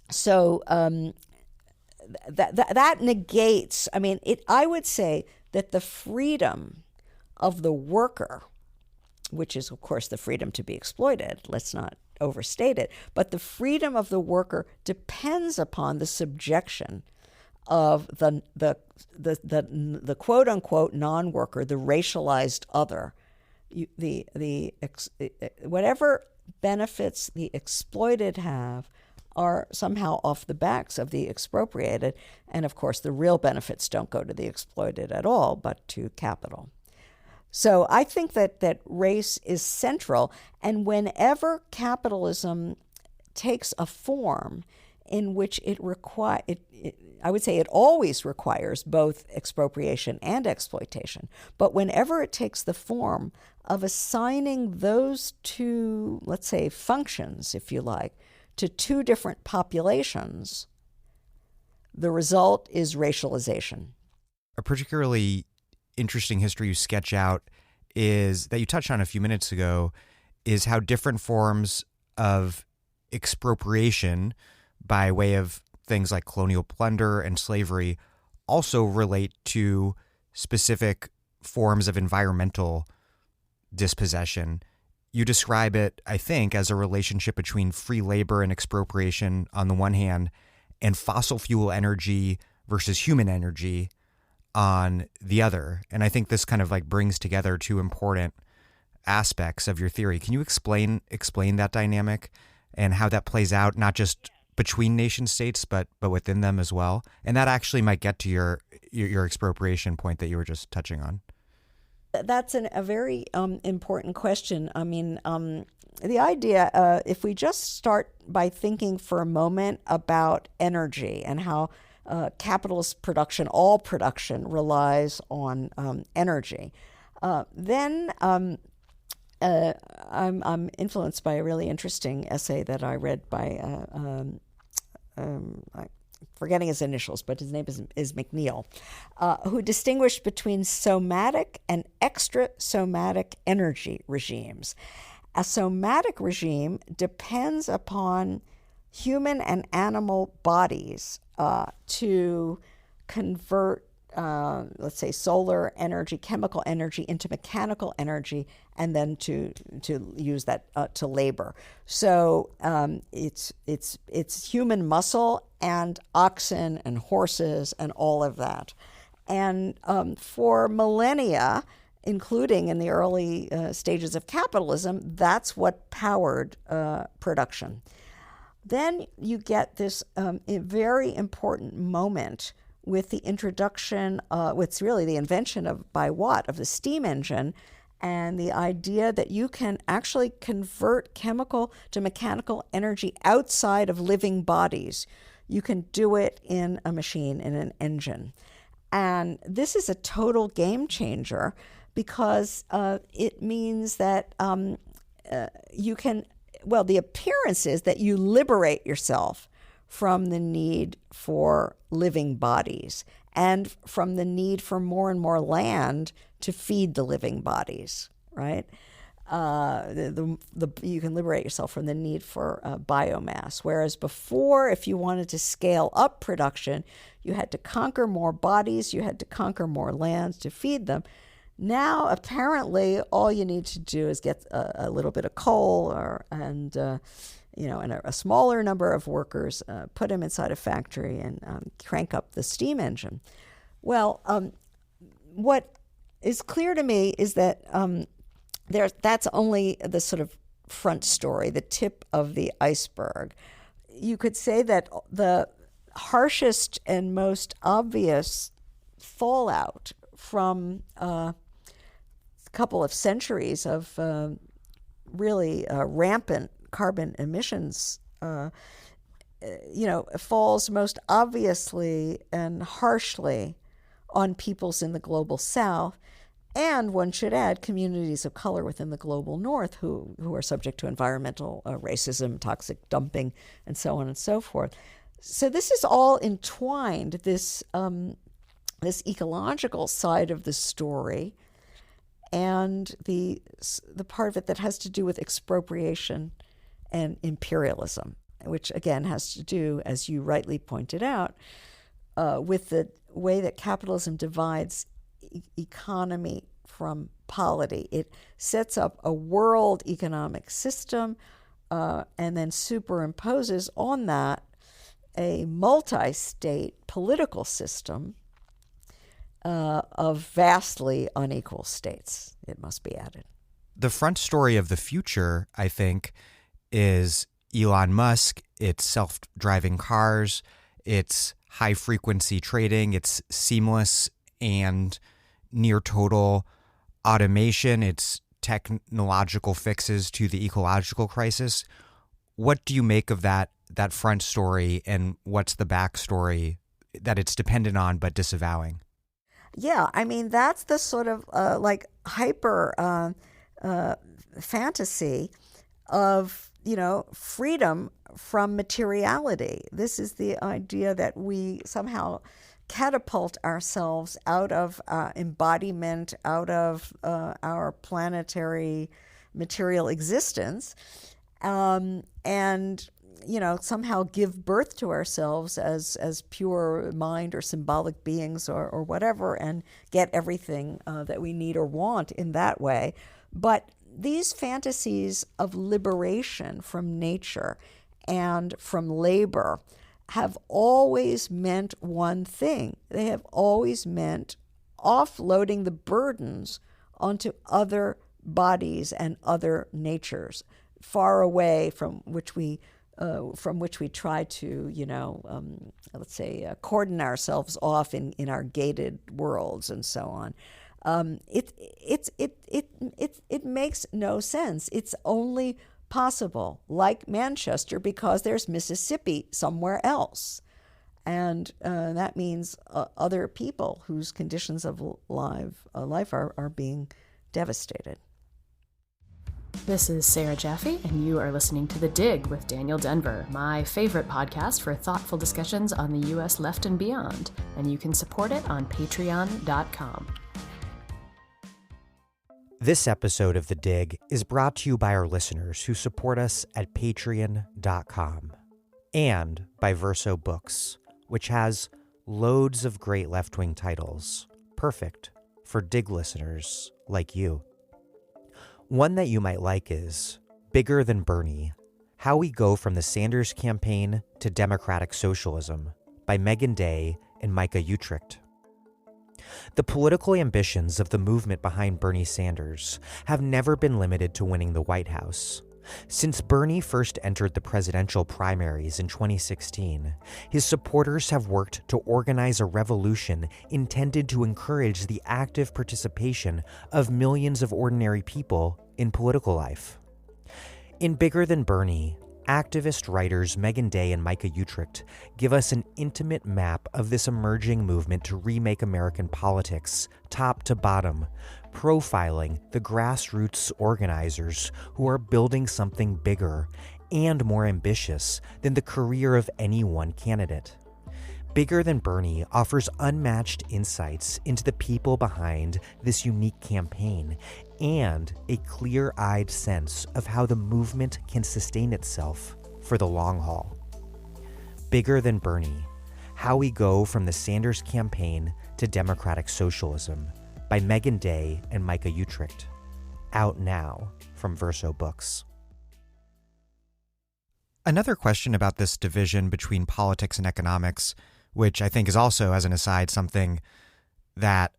So that negates. I would say that the freedom of the worker, which is, of course, the freedom to be exploited, let's not overstate it, but the freedom of the worker depends upon the subjection of the quote unquote non-worker, the racialized other. Whatever benefits the exploited have are somehow off the backs of the expropriated, and of course the real benefits don't go to the exploited at all, but to capital. So I think that race is central, and whenever capitalism takes a form in which I would say it always requires both expropriation and exploitation, but whenever it takes the form of assigning those two, let's say, functions, if you like, to two different populations, the result is racialization. A particularly interesting history you sketch out is that you touched on a few minutes ago is how different forms of expropriation by way of things like colonial plunder and slavery also relate to specific forms of environmental dispossession. You describe it, I think, as a relationship between free labor and expropriation on the one hand and fossil fuel energy versus human energy on the other. And I think this kind of like brings together two important aspects of your theory. Can you explain that dynamic and how that plays out, not just between nation states, but within them as well? And that actually might get to your expropriation point that you were just touching on. That's a very important question. I mean, the idea, if we just start by thinking for a moment about energy and how capitalist production, all production relies on energy, then I'm influenced by a really interesting essay that I read by I'm forgetting his initials, but his name is McNeil, who distinguished between somatic and extrasomatic energy regimes. A somatic regime depends upon human and animal bodies to convert, let's say, solar energy, chemical energy into mechanical energy, and then to use that to labor. So it's human muscle and oxen and horses and all of that. And for millennia, including in the early stages of capitalism, that's what powered production. Then you get this very important moment with the introduction, it's really the invention of, by Watt, of the steam engine, and the idea that you can actually convert chemical to mechanical energy outside of living bodies. You can do it in a machine, in an engine. And this is a total game changer because it means that you can, well, the appearance is that you liberate yourself from the need for living bodies and from the need for more and more land to feed the living bodies, right? You can liberate yourself from the need for biomass. Whereas before, if you wanted to scale up production, you had to conquer more bodies, you had to conquer more lands to feed them. Now, apparently, all you need to do is get a little bit of coal and a smaller number of workers, put them inside a factory and crank up the steam engine. Well, what is clear to me is that that's only the sort of front story, the tip of the iceberg. You could say that the harshest and most obvious fallout from a couple of centuries of really rampant carbon emissions, falls most obviously and harshly on peoples in the global south, and one should add communities of color within the global north who are subject to environmental racism, toxic dumping, and so on and so forth. So this is all entwined, this ecological side of the story and the part of it that has to do with expropriation and imperialism, which again has to do, as you rightly pointed out, with the way that capitalism divides economy from polity. It sets up a world economic system and then superimposes on that a multi-state political system of vastly unequal states, it must be added. The front story of the future, I think, is Elon Musk, its self-driving cars, its high-frequency trading, its seamless and near-total automation, its technological fixes to the ecological crisis. What do you make of that front story, and what's the backstory that it's dependent on but disavowing? Yeah, I mean, that's the sort of like hyper fantasy of, freedom from materiality. This is the idea that we somehow catapult ourselves out of embodiment, out of our planetary material existence, and somehow give birth to ourselves as pure mind or symbolic beings or whatever, and get everything that we need or want in that way. But these fantasies of liberation from nature and from labor have always meant one thing. They have always meant offloading the burdens onto other bodies and other natures, far away from which we try to, let's say, cordon ourselves off in our gated worlds and so on. It makes no sense. It's only possible, like Manchester, because there's Mississippi somewhere else, and that means other people whose conditions of life are being devastated. This is Sarah Jaffe, and you are listening to The Dig with Daniel Denver, my favorite podcast for thoughtful discussions on the U.S. left and beyond, and you can support it on patreon.com. This episode of The Dig is brought to you by our listeners who support us at patreon.com, and by Verso Books, which has loads of great left-wing titles, perfect for Dig listeners like you. One that you might like is Bigger Than Bernie: How We Go from the Sanders Campaign to Democratic Socialism by Megan Day and Micah Utrecht. The political ambitions of the movement behind Bernie Sanders have never been limited to winning the White House. Since Bernie first entered the presidential primaries in 2016, his supporters have worked to organize a revolution intended to encourage the active participation of millions of ordinary people in political life. In Bigger Than Bernie, activist writers Megan Day and Micah Utrecht give us an intimate map of this emerging movement to remake American politics, top to bottom, profiling the grassroots organizers who are building something bigger and more ambitious than the career of any one candidate. Bigger Than Bernie offers unmatched insights into the people behind this unique campaign and a clear-eyed sense of how the movement can sustain itself for the long haul. Bigger Than Bernie: How We Go from the Sanders Campaign to Democratic Socialism by Megan Day and Micah Utrecht. Out now from Verso Books. Another question about this division between politics and economics, which I think is also, as an aside, something that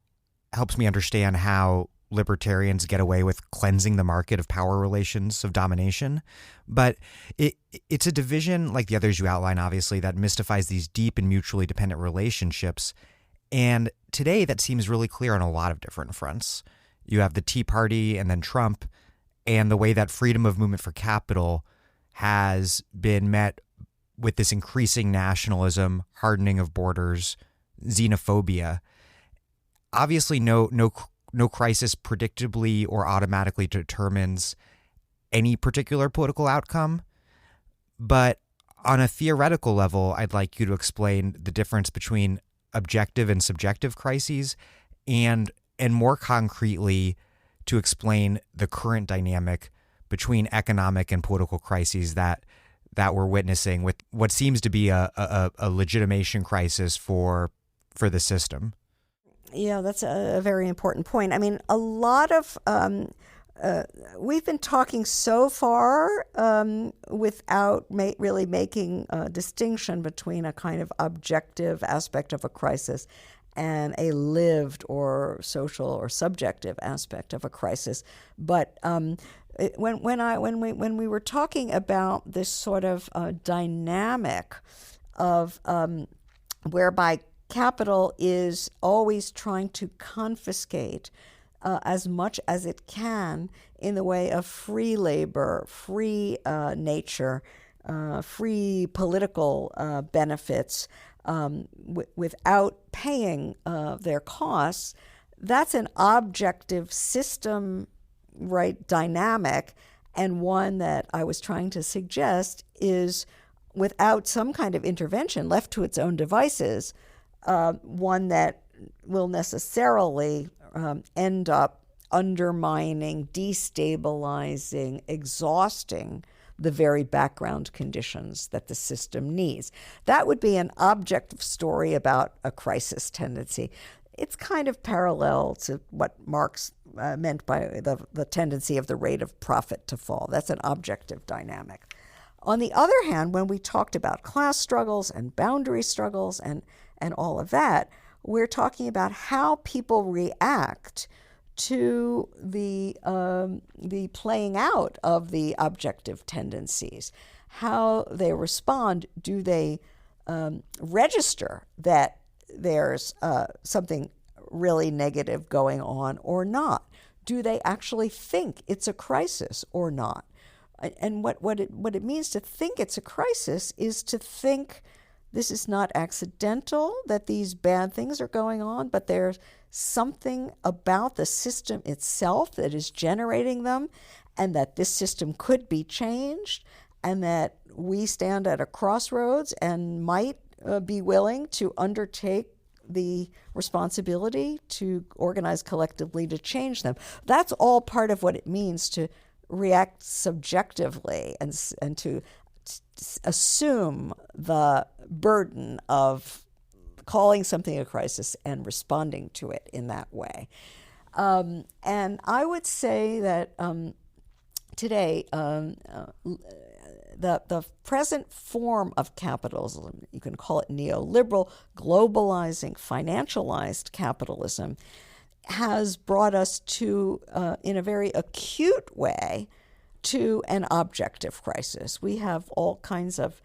helps me understand how libertarians get away with cleansing the market of power relations of domination. But it's a division, like the others you outline, obviously, that mystifies these deep and mutually dependent relationships. And today that seems really clear on a lot of different fronts. You have the Tea Party and then Trump, and the way that freedom of movement for capital has been met with this increasing nationalism, hardening of borders, xenophobia. Obviously, no crisis predictably or automatically determines any particular political outcome. But on a theoretical level, I'd like you to explain the difference between objective and subjective crises, and more concretely to explain the current dynamic between economic and political crises that we're witnessing, with what seems to be a legitimation crisis for the system. Yeah, that's a very important point. I mean, a lot of we've been talking so far without really making a distinction between a kind of objective aspect of a crisis and a lived or social or subjective aspect of a crisis. But when we were talking about this sort of dynamic of whereby capital is always trying to confiscate as much as it can in the way of free labor, free nature, free political benefits without paying their costs, that's an objective system, right, dynamic, and one that I was trying to suggest is, without some kind of intervention, left to its own devices, one that will necessarily end up undermining, destabilizing, exhausting the very background conditions that the system needs. That would be an objective story about a crisis tendency. It's kind of parallel to what Marx meant by the tendency of the rate of profit to fall. That's an objective dynamic. On the other hand, when we talked about class struggles and boundary struggles and all of that, we're talking about how people react to the playing out of the objective tendencies, how they respond. Do they register that there's something really negative going on or not? Do they actually think it's a crisis or not? And what it means to think it's a crisis is to think this is not accidental, that these bad things are going on, but there's something about the system itself that is generating them, and that this system could be changed, and that we stand at a crossroads and might be willing to undertake the responsibility to organize collectively to change them. That's all part of what it means to react subjectively and to assume the burden of calling something a crisis and responding to it in that way. And I would say that today, the present form of capitalism, you can call it neoliberal, globalizing, financialized capitalism, has brought us to, in a very acute way, to an objective crisis. We have all kinds of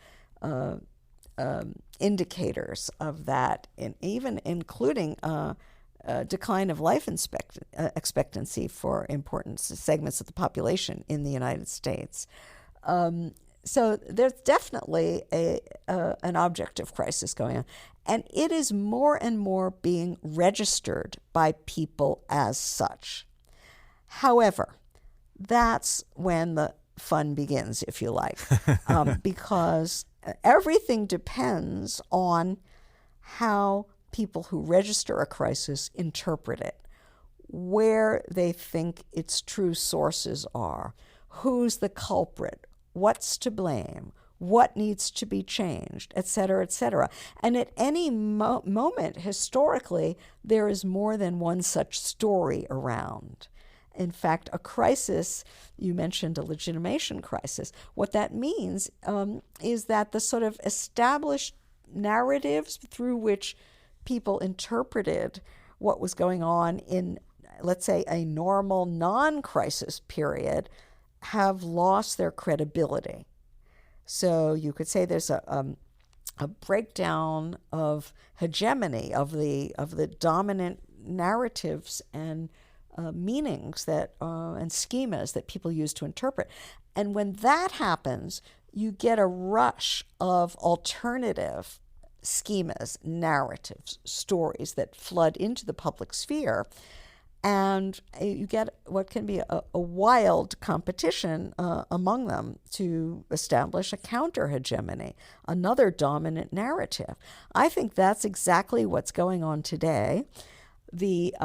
indicators of that, even including decline of life expectancy for important segments of the population in the United States. So there's definitely an objective crisis going on. And it is more and more being registered by people as such. However, that's when the fun begins, if you like, because everything depends on how people who register a crisis interpret it, where they think its true sources are, who's the culprit, what's to blame, what needs to be changed, et cetera, et cetera. And at any moment, historically, there is more than one such story around. In fact, a crisis, you mentioned a legitimation crisis. What that means is that the sort of established narratives through which people interpreted what was going on in, let's say, a normal non-crisis period have lost their credibility. So you could say there's a breakdown of hegemony of the dominant narratives and meanings that and schemas that people use to interpret. And when that happens, you get a rush of alternative schemas, narratives, stories that flood into the public sphere. And you get what can be a wild competition among them to establish a counter-hegemony, another dominant narrative. I think that's exactly what's going on today. The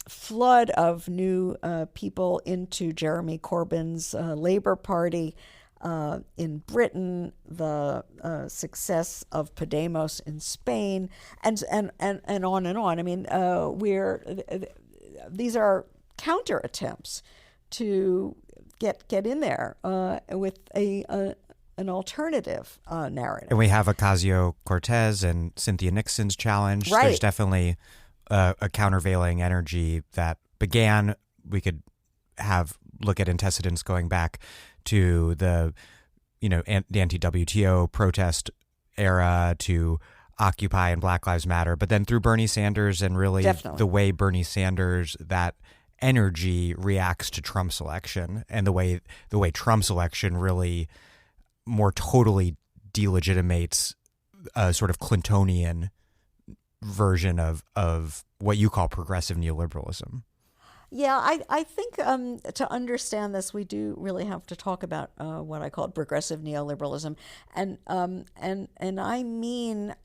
flood of new people into Jeremy Corbyn's Labour Party in Britain, the success of Podemos in Spain, and on and on. I mean, these are counter attempts to get in there with an alternative narrative. And we have Ocasio-Cortez and Cynthia Nixon's challenge. Right. There's definitely a countervailing energy that began. We could look at antecedents going back to the anti-WTO protest era, to Occupy and Black Lives Matter, but then through Bernie Sanders and really the way Bernie Sanders, that energy reacts to Trump's election, and the way Trump's election really more totally delegitimates a sort of Clintonian version of what you call progressive neoliberalism. Yeah, I think to understand this, we do really have to talk about what I call progressive neoliberalism, and I mean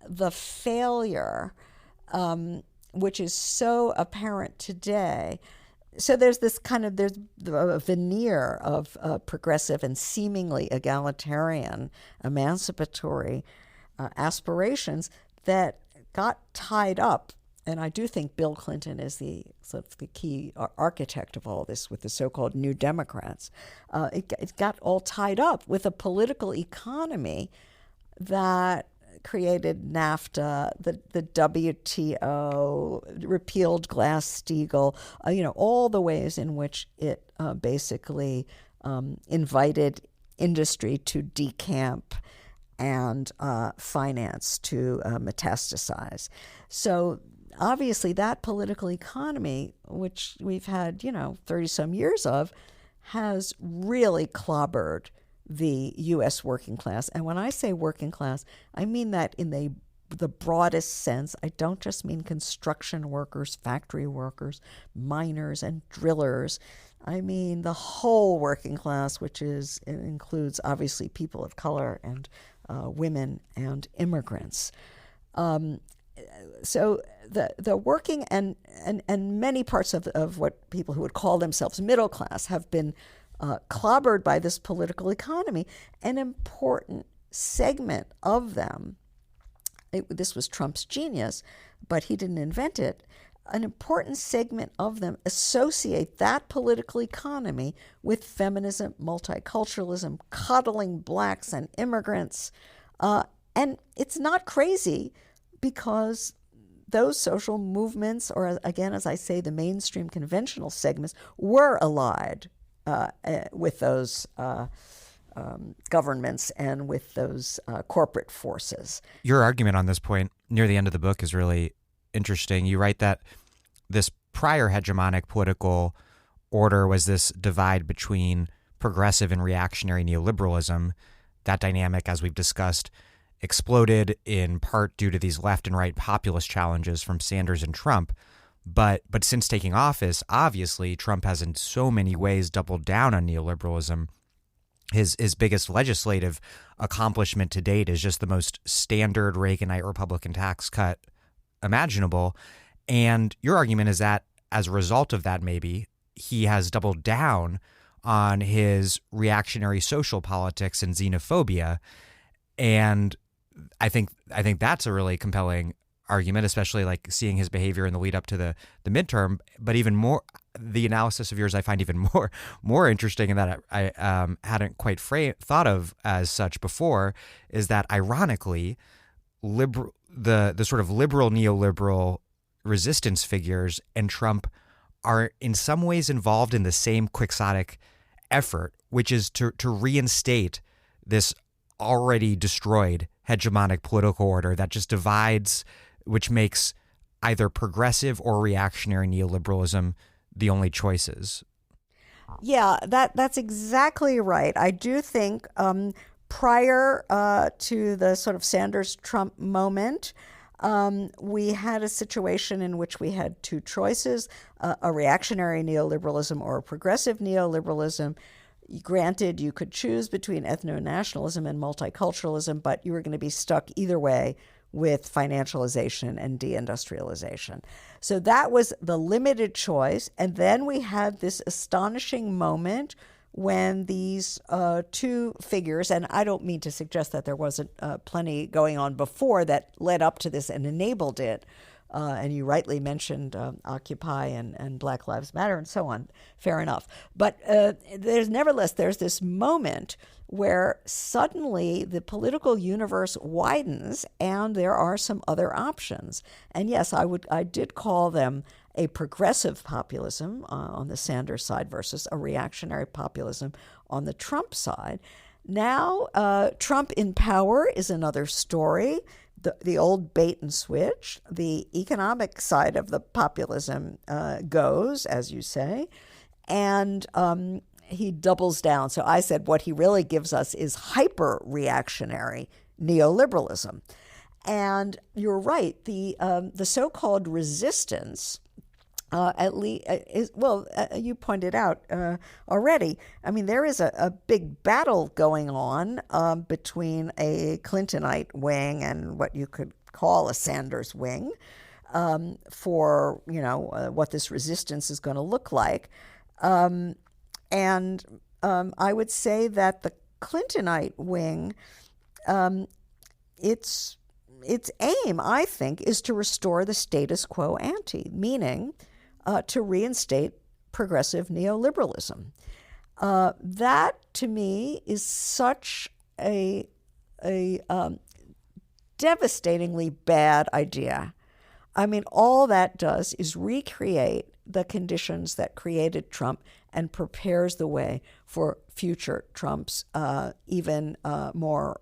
the failure, which is so apparent today. So there's a veneer of progressive and seemingly egalitarian, emancipatory aspirations that got tied up. And I do think Bill Clinton is the key architect of all this with the so-called New Democrats. It got all tied up with a political economy that created NAFTA, the WTO, repealed Glass-Steagall, all the ways in which it basically invited industry to decamp and finance to metastasize. So obviously that political economy, which we've had, 30-some years of, has really clobbered the U.S. working class. And when I say working class, I mean that in the broadest sense. I don't just mean construction workers, factory workers, miners, and drillers. I mean the whole working class, which includes obviously people of color and women and immigrants. So the working and many parts of what people who would call themselves middle class have been clobbered by this political economy. An important segment of them, this was Trump's genius, but he didn't invent it. An important segment of them associate that political economy with feminism, multiculturalism, coddling blacks and immigrants. And it's not crazy, because those social movements, or again, as I say, the mainstream conventional segments, were allied with those governments and with those corporate forces. Your argument on this point near the end of the book is really interesting. You write that this prior hegemonic political order was this divide between progressive and reactionary neoliberalism. That dynamic, as we've discussed, exploded in part due to these left and right populist challenges from Sanders and Trump. But since taking office, obviously, Trump has in so many ways doubled down on neoliberalism. His biggest legislative accomplishment to date is just the most standard Reaganite Republican tax cut imaginable. And your argument is that as a result of that, maybe, he has doubled down on his reactionary social politics and xenophobia. And I think that's a really compelling argument, especially like seeing his behavior in the lead up to the midterm. But even more, the analysis of yours I find even more interesting, and that I hadn't quite thought of as such before, is that ironically, the sort of liberal neoliberal resistance figures and Trump are in some ways involved in the same quixotic effort, which is to reinstate this already destroyed hegemonic political order that just divides, which makes either progressive or reactionary neoliberalism the only choices. Yeah, that's exactly right. I do think prior to the sort of Sanders-Trump moment, we had a situation in which we had two choices, a reactionary neoliberalism or a progressive neoliberalism. Granted, you could choose between ethno-nationalism and multiculturalism, but you were going to be stuck either way with financialization and deindustrialization. So that was the limited choice. And then we had this astonishing moment when these two figures, and I don't mean to suggest that there wasn't plenty going on before that led up to this and enabled it, And you rightly mentioned Occupy and Black Lives Matter and so on. Fair enough. But nevertheless, there's this moment where suddenly the political universe widens and there are some other options. And yes, I did call them a progressive populism on the Sanders side versus a reactionary populism on the Trump side. Now, Trump in power is another story. The old bait and switch. The economic side of the populism goes, as you say, and he doubles down. So I said what he really gives us is hyper-reactionary neoliberalism. And you're right, the so-called resistance, at least, you pointed out already, I mean, there is a big battle going on between a Clintonite wing and what you could call a Sanders wing for, what this resistance is going to look like. And I would say that the Clintonite wing, its aim, I think, is to restore the status quo ante, meaning to reinstate progressive neoliberalism. That, to me, is such a devastatingly bad idea. I mean, all that does is recreate the conditions that created Trump and prepares the way for future Trumps, even more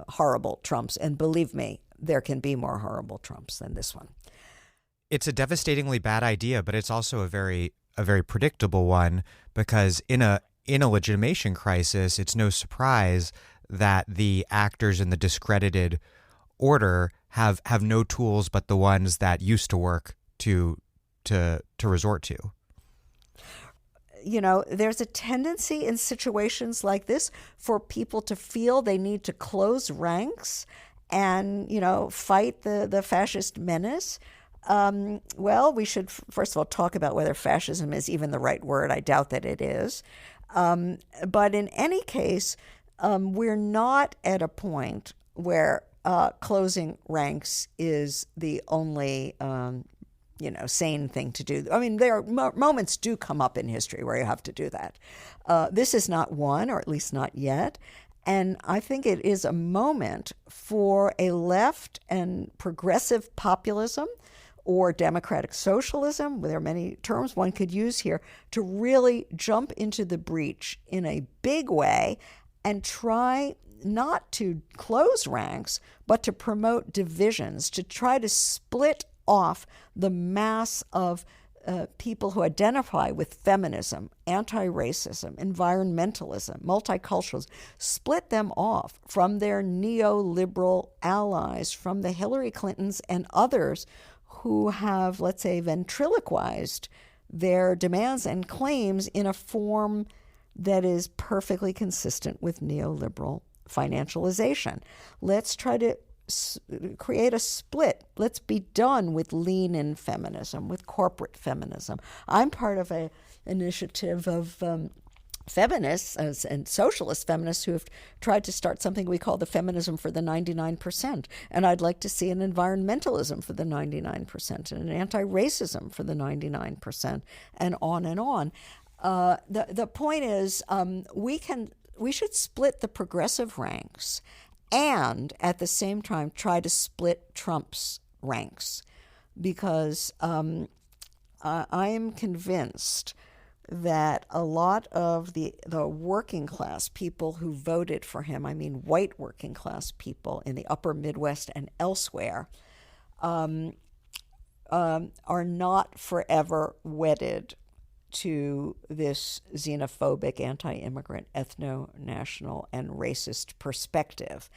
horrible Trumps. And believe me, there can be more horrible Trumps than this one. It's a devastatingly bad idea, but it's also a very predictable one, because in a legitimation crisis, it's no surprise that the actors in the discredited order have no tools but the ones that used to work to resort to. There's a tendency in situations like this for people to feel they need to close ranks and, fight the fascist menace. Well, we should, first of all, talk about whether fascism is even the right word. I doubt that it is. But in any case, we're not at a point where closing ranks is the only sane thing to do. I mean, there are moments do come up in history where you have to do that. This is not one, or at least not yet. And I think it is a moment for a left and progressive populism or democratic socialism, there are many terms one could use here, to really jump into the breach in a big way and try not to close ranks, but to promote divisions, to try to split off the mass of people who identify with feminism, anti-racism, environmentalism, multiculturalism, split them off from their neoliberal allies, from the Hillary Clintons and others who have, let's say, ventriloquized their demands and claims in a form that is perfectly consistent with neoliberal financialization. Let's try to create a split. Let's be done with lean-in feminism, with corporate feminism. I'm part of an initiative of feminists and socialist feminists who have tried to start something we call the feminism for the 99%. And I'd like to see an environmentalism for the 99% and an anti-racism for the 99%, and on and on. The point is, we should split the progressive ranks and at the same time try to split Trump's ranks, because I am convinced that a lot of the working class people who voted for him, I mean white working class people in the upper Midwest and elsewhere, are not forever wedded to this xenophobic, anti-immigrant, ethno-national, and racist perspective.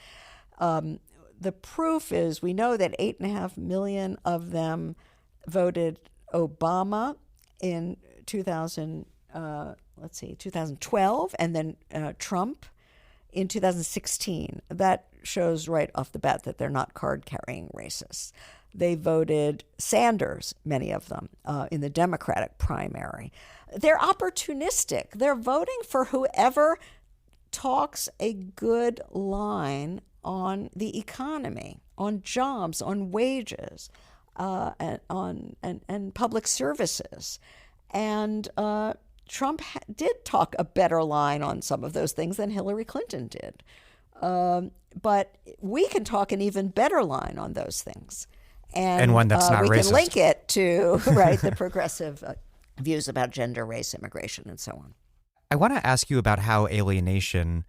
The proof is we know that 8.5 million of them voted Obama in 2012, and then Trump in 2016. That shows right off the bat that they're not card-carrying racists. They voted Sanders, many of them, in the Democratic primary. They're opportunistic. They're voting for whoever talks a good line on the economy, on jobs, on wages. and public services. And Trump did talk a better line on some of those things than Hillary Clinton did. But we can talk an even better line on those things. And one that's not we racist. can link it to the progressive views about gender, race, immigration, and so on. I want to ask you about how alienation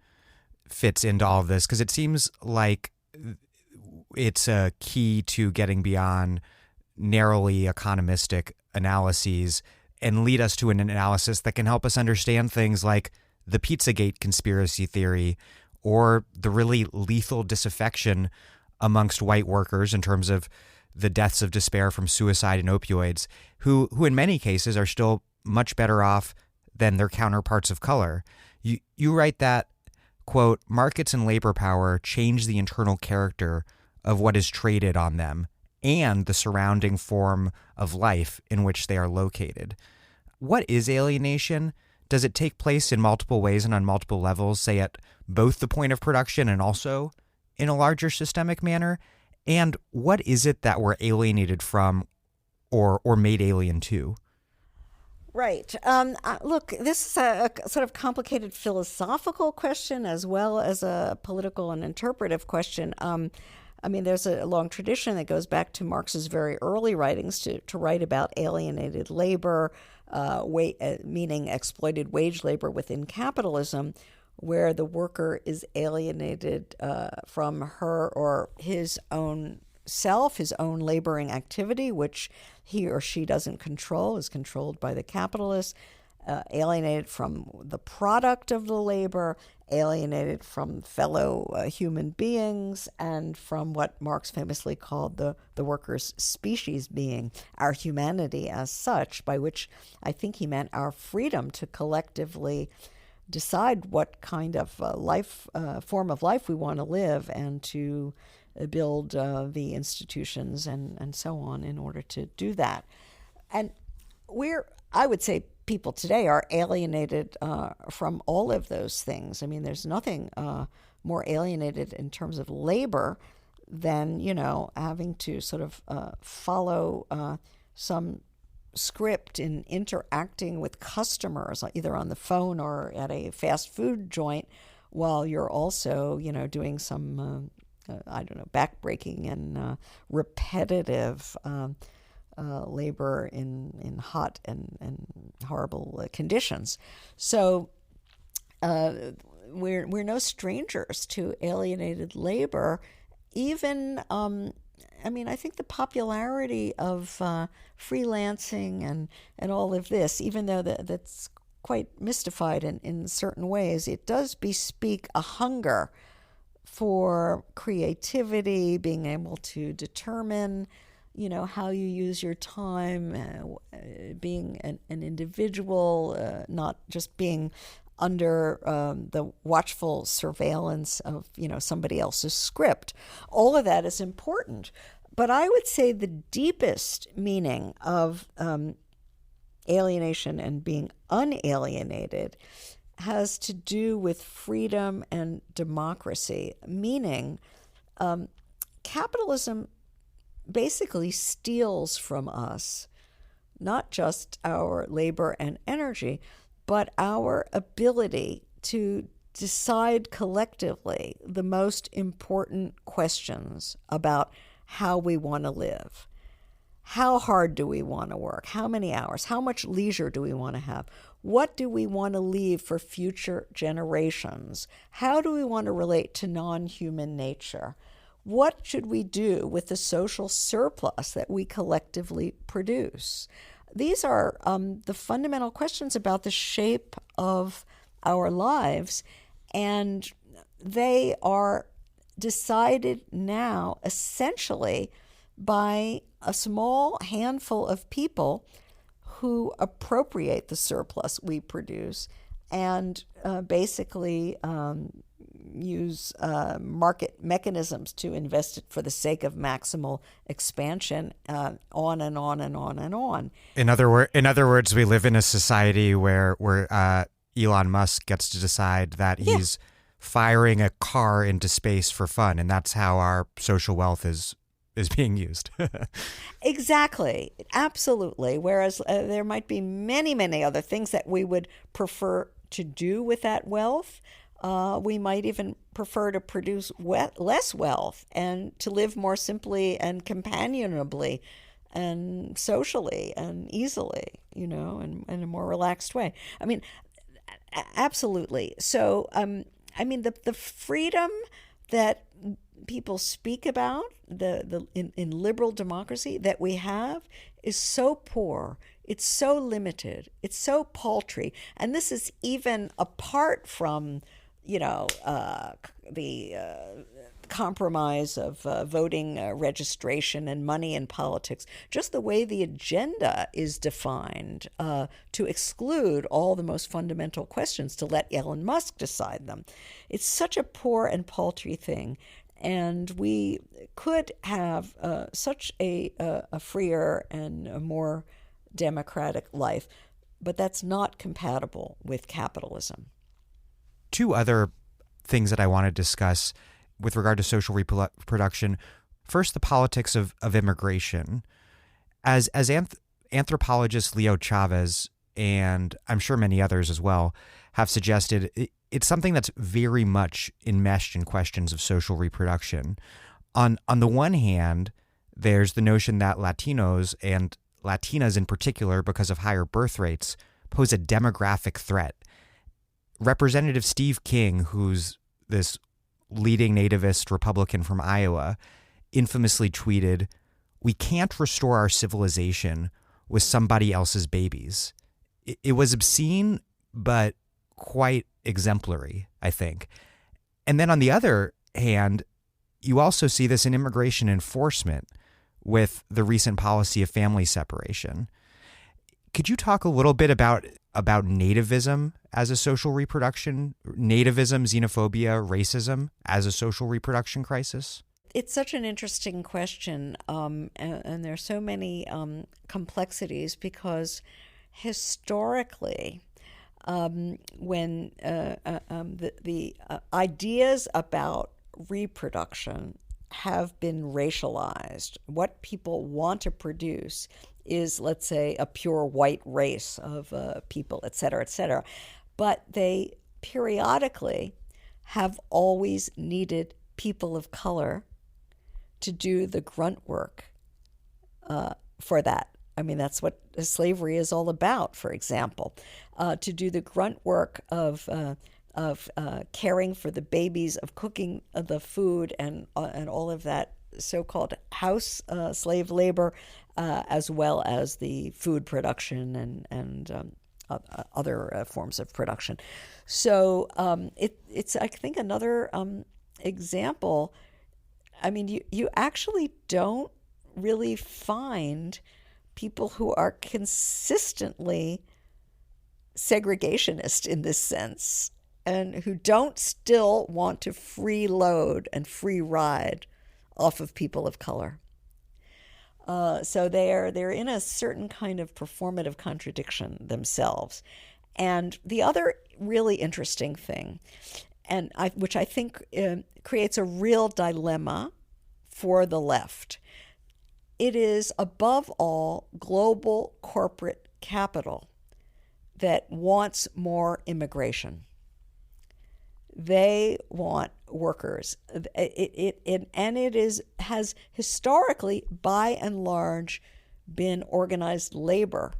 fits into all of this, because it seems like it's a key to getting beyond narrowly economistic analyses and lead us to an analysis that can help us understand things like the Pizzagate conspiracy theory or the really lethal disaffection amongst white workers in terms of the deaths of despair from suicide and opioids, who in many cases are still much better off than their counterparts of color. You write that, quote, markets and labor power change the internal character of what is traded on them and the surrounding form of life in which they are located. What is alienation? Does it take place in multiple ways and on multiple levels, say at both the point of production and also in a larger systemic manner? And what is it that we're alienated from or made alien to? Right. Look, this is a sort of complicated philosophical question as well as a political and interpretive question. There's a long tradition that goes back to Marx's very early writings to write about alienated labor, meaning exploited wage labor within capitalism, where the worker is alienated from her or his own self, his own laboring activity, which he or she doesn't control, is controlled by the capitalist, alienated from the product of the labor, alienated from fellow human beings, and from what Marx famously called the worker's species being, our humanity as such, by which I think he meant our freedom to collectively decide what kind of form of life we want to live and to build the institutions and so on in order to do that. And I would say people today are alienated from all of those things. I mean, there's nothing more alienated in terms of labor than, having to sort of follow some script in interacting with customers, either on the phone or at a fast food joint, while you're also, doing some, backbreaking and repetitive labor in hot and horrible conditions. So we're no strangers to alienated labor. Even I think the popularity of freelancing and all of this, even though that's quite mystified in certain ways, it does bespeak a hunger for creativity, being able to determine, how you use your time, being an individual, not just being under the watchful surveillance of, somebody else's script. All of that is important. But I would say the deepest meaning of alienation and being unalienated has to do with freedom and democracy, meaning capitalism basically steals from us not just our labor and energy, but our ability to decide collectively the most important questions about how we want to live. How hard do we want to work? How many hours? How much leisure do we want to have? What do we want to leave for future generations? How do we want to relate to non-human nature? What should we do with the social surplus that we collectively produce? These are the fundamental questions about the shape of our lives, and they are decided now essentially by a small handful of people who appropriate the surplus we produce and basically use market mechanisms to invest it for the sake of maximal expansion, on and on and on and on. In other words, we live in a society where Elon Musk gets to decide that he's firing a car into space for fun, and that's how our social wealth is is being used. Exactly. Absolutely. Whereas there might be many, many other things that we would prefer to do with that wealth. We might even prefer to produce less wealth and to live more simply and companionably and socially and easily, in a more relaxed way. I mean, absolutely. So, the freedom that people speak about in liberal democracy that we have is so poor. It's so limited. It's so paltry. And this is even apart from, the compromise of voting registration and money in politics, just the way the agenda is defined to exclude all the most fundamental questions, to let Elon Musk decide them. It's such a poor and paltry thing. And we could have such a freer and a more democratic life, but that's not compatible with capitalism. Two other things that I want to discuss with regard to social reproduction. First, the politics of immigration. As anthropologist Leo Chavez, and I'm sure many others as well, have suggested, it's something that's very much enmeshed in questions of social reproduction. On the one hand, there's the notion that Latinos, and Latinas in particular, because of higher birth rates, pose a demographic threat. Representative Steve King, who's this leading nativist Republican from Iowa, infamously tweeted, "We can't restore our civilization with somebody else's babies." It was obscene, but quite exemplary, I think. And then on the other hand, you also see this in immigration enforcement with the recent policy of family separation. Could you talk a little bit about nativism as a social reproduction, nativism, xenophobia, racism as a social reproduction crisis? It's such an interesting question, and there are so many complexities because historically, when the ideas about reproduction have been racialized, what people want to produce is, let's say, a pure white race of people, et cetera, et cetera. But they periodically have always needed people of color to do the grunt work for that. I mean, that's what slavery is all about, for example, to do the grunt work of caring for the babies, of cooking the food and all of that so-called house slave labor, as well as the food production and other forms of production. So it's, I think, another example. I mean, you actually don't really find people who are consistently segregationist in this sense and who don't still want to freeload and free ride off of people of color. So they're in a certain kind of performative contradiction themselves. And the other really interesting thing, and which I think creates a real dilemma for the left, it is above all global corporate capital that wants more immigration. They want workers. It has historically, by and large, been organized labor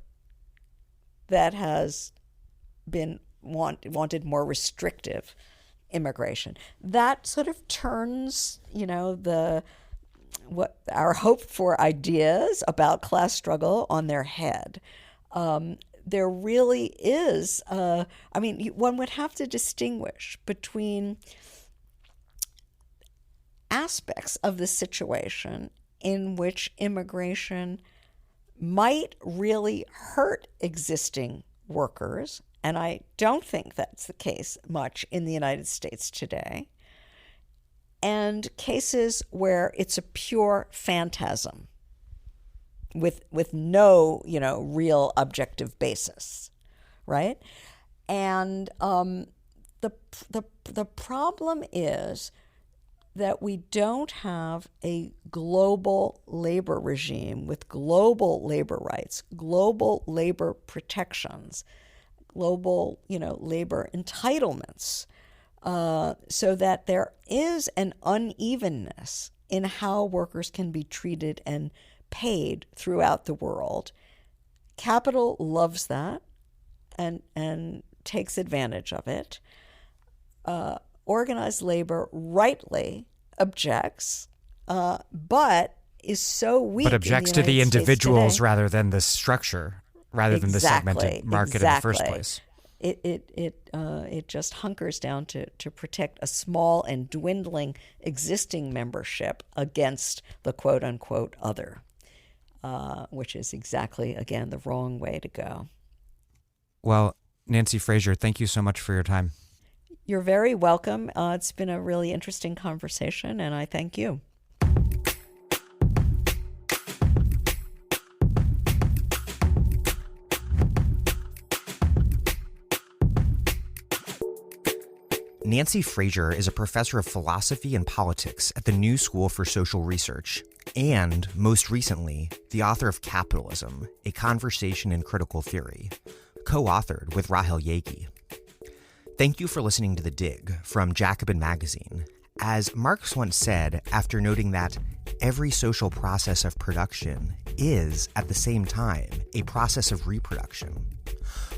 that has been wanted more restrictive immigration. That sort of turns, what our hoped for ideas about class struggle on their head. There really is, one would have to distinguish between aspects of the situation in which immigration might really hurt existing workers, and I don't think that's the case much in the United States today, and cases where it's a pure phantasm with no, real objective basis, right? And the problem is that we don't have a global labor regime with global labor rights, global labor protections, global, labor entitlements, so that there is an unevenness in how workers can be treated and paid throughout the world. Capital loves that and takes advantage of it. Organized labor rightly objects, but is so weak. But objects to the individuals rather than the structure, rather than the segmented market in the first place. It just hunkers down to protect a small and dwindling existing membership against the quote unquote other, which is exactly, again, the wrong way to go. Well, Nancy Fraser, thank you so much for your time. You're very welcome. It's been a really interesting conversation, and I thank you. Nancy Fraser is a professor of philosophy and politics at the New School for Social Research, and, most recently, the author of Capitalism, A Conversation in Critical Theory, co-authored with Rahel Yagi. Thank you for listening to The Dig from Jacobin Magazine. As Marx once said, after noting that every social process of production is, at the same time, a process of reproduction.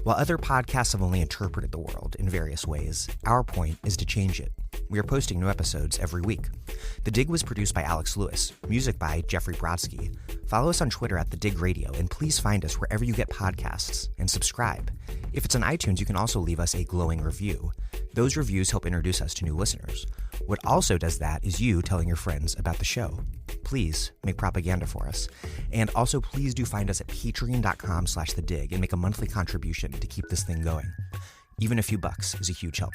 While other podcasts have only interpreted the world in various ways, our point is to change it. We are posting new episodes every week. The Dig was produced by Alex Lewis, music by Jeffrey Brodsky. Follow us on Twitter at The Dig Radio, and please find us wherever you get podcasts, and subscribe. If it's on iTunes, you can also leave us a glowing review. Those reviews help introduce us to new listeners. What also does that is you telling your friends about the show. Please make propaganda for us. And also please do find us at patreon.com/thedig and make a monthly contribution to keep this thing going. Even a few bucks is a huge help.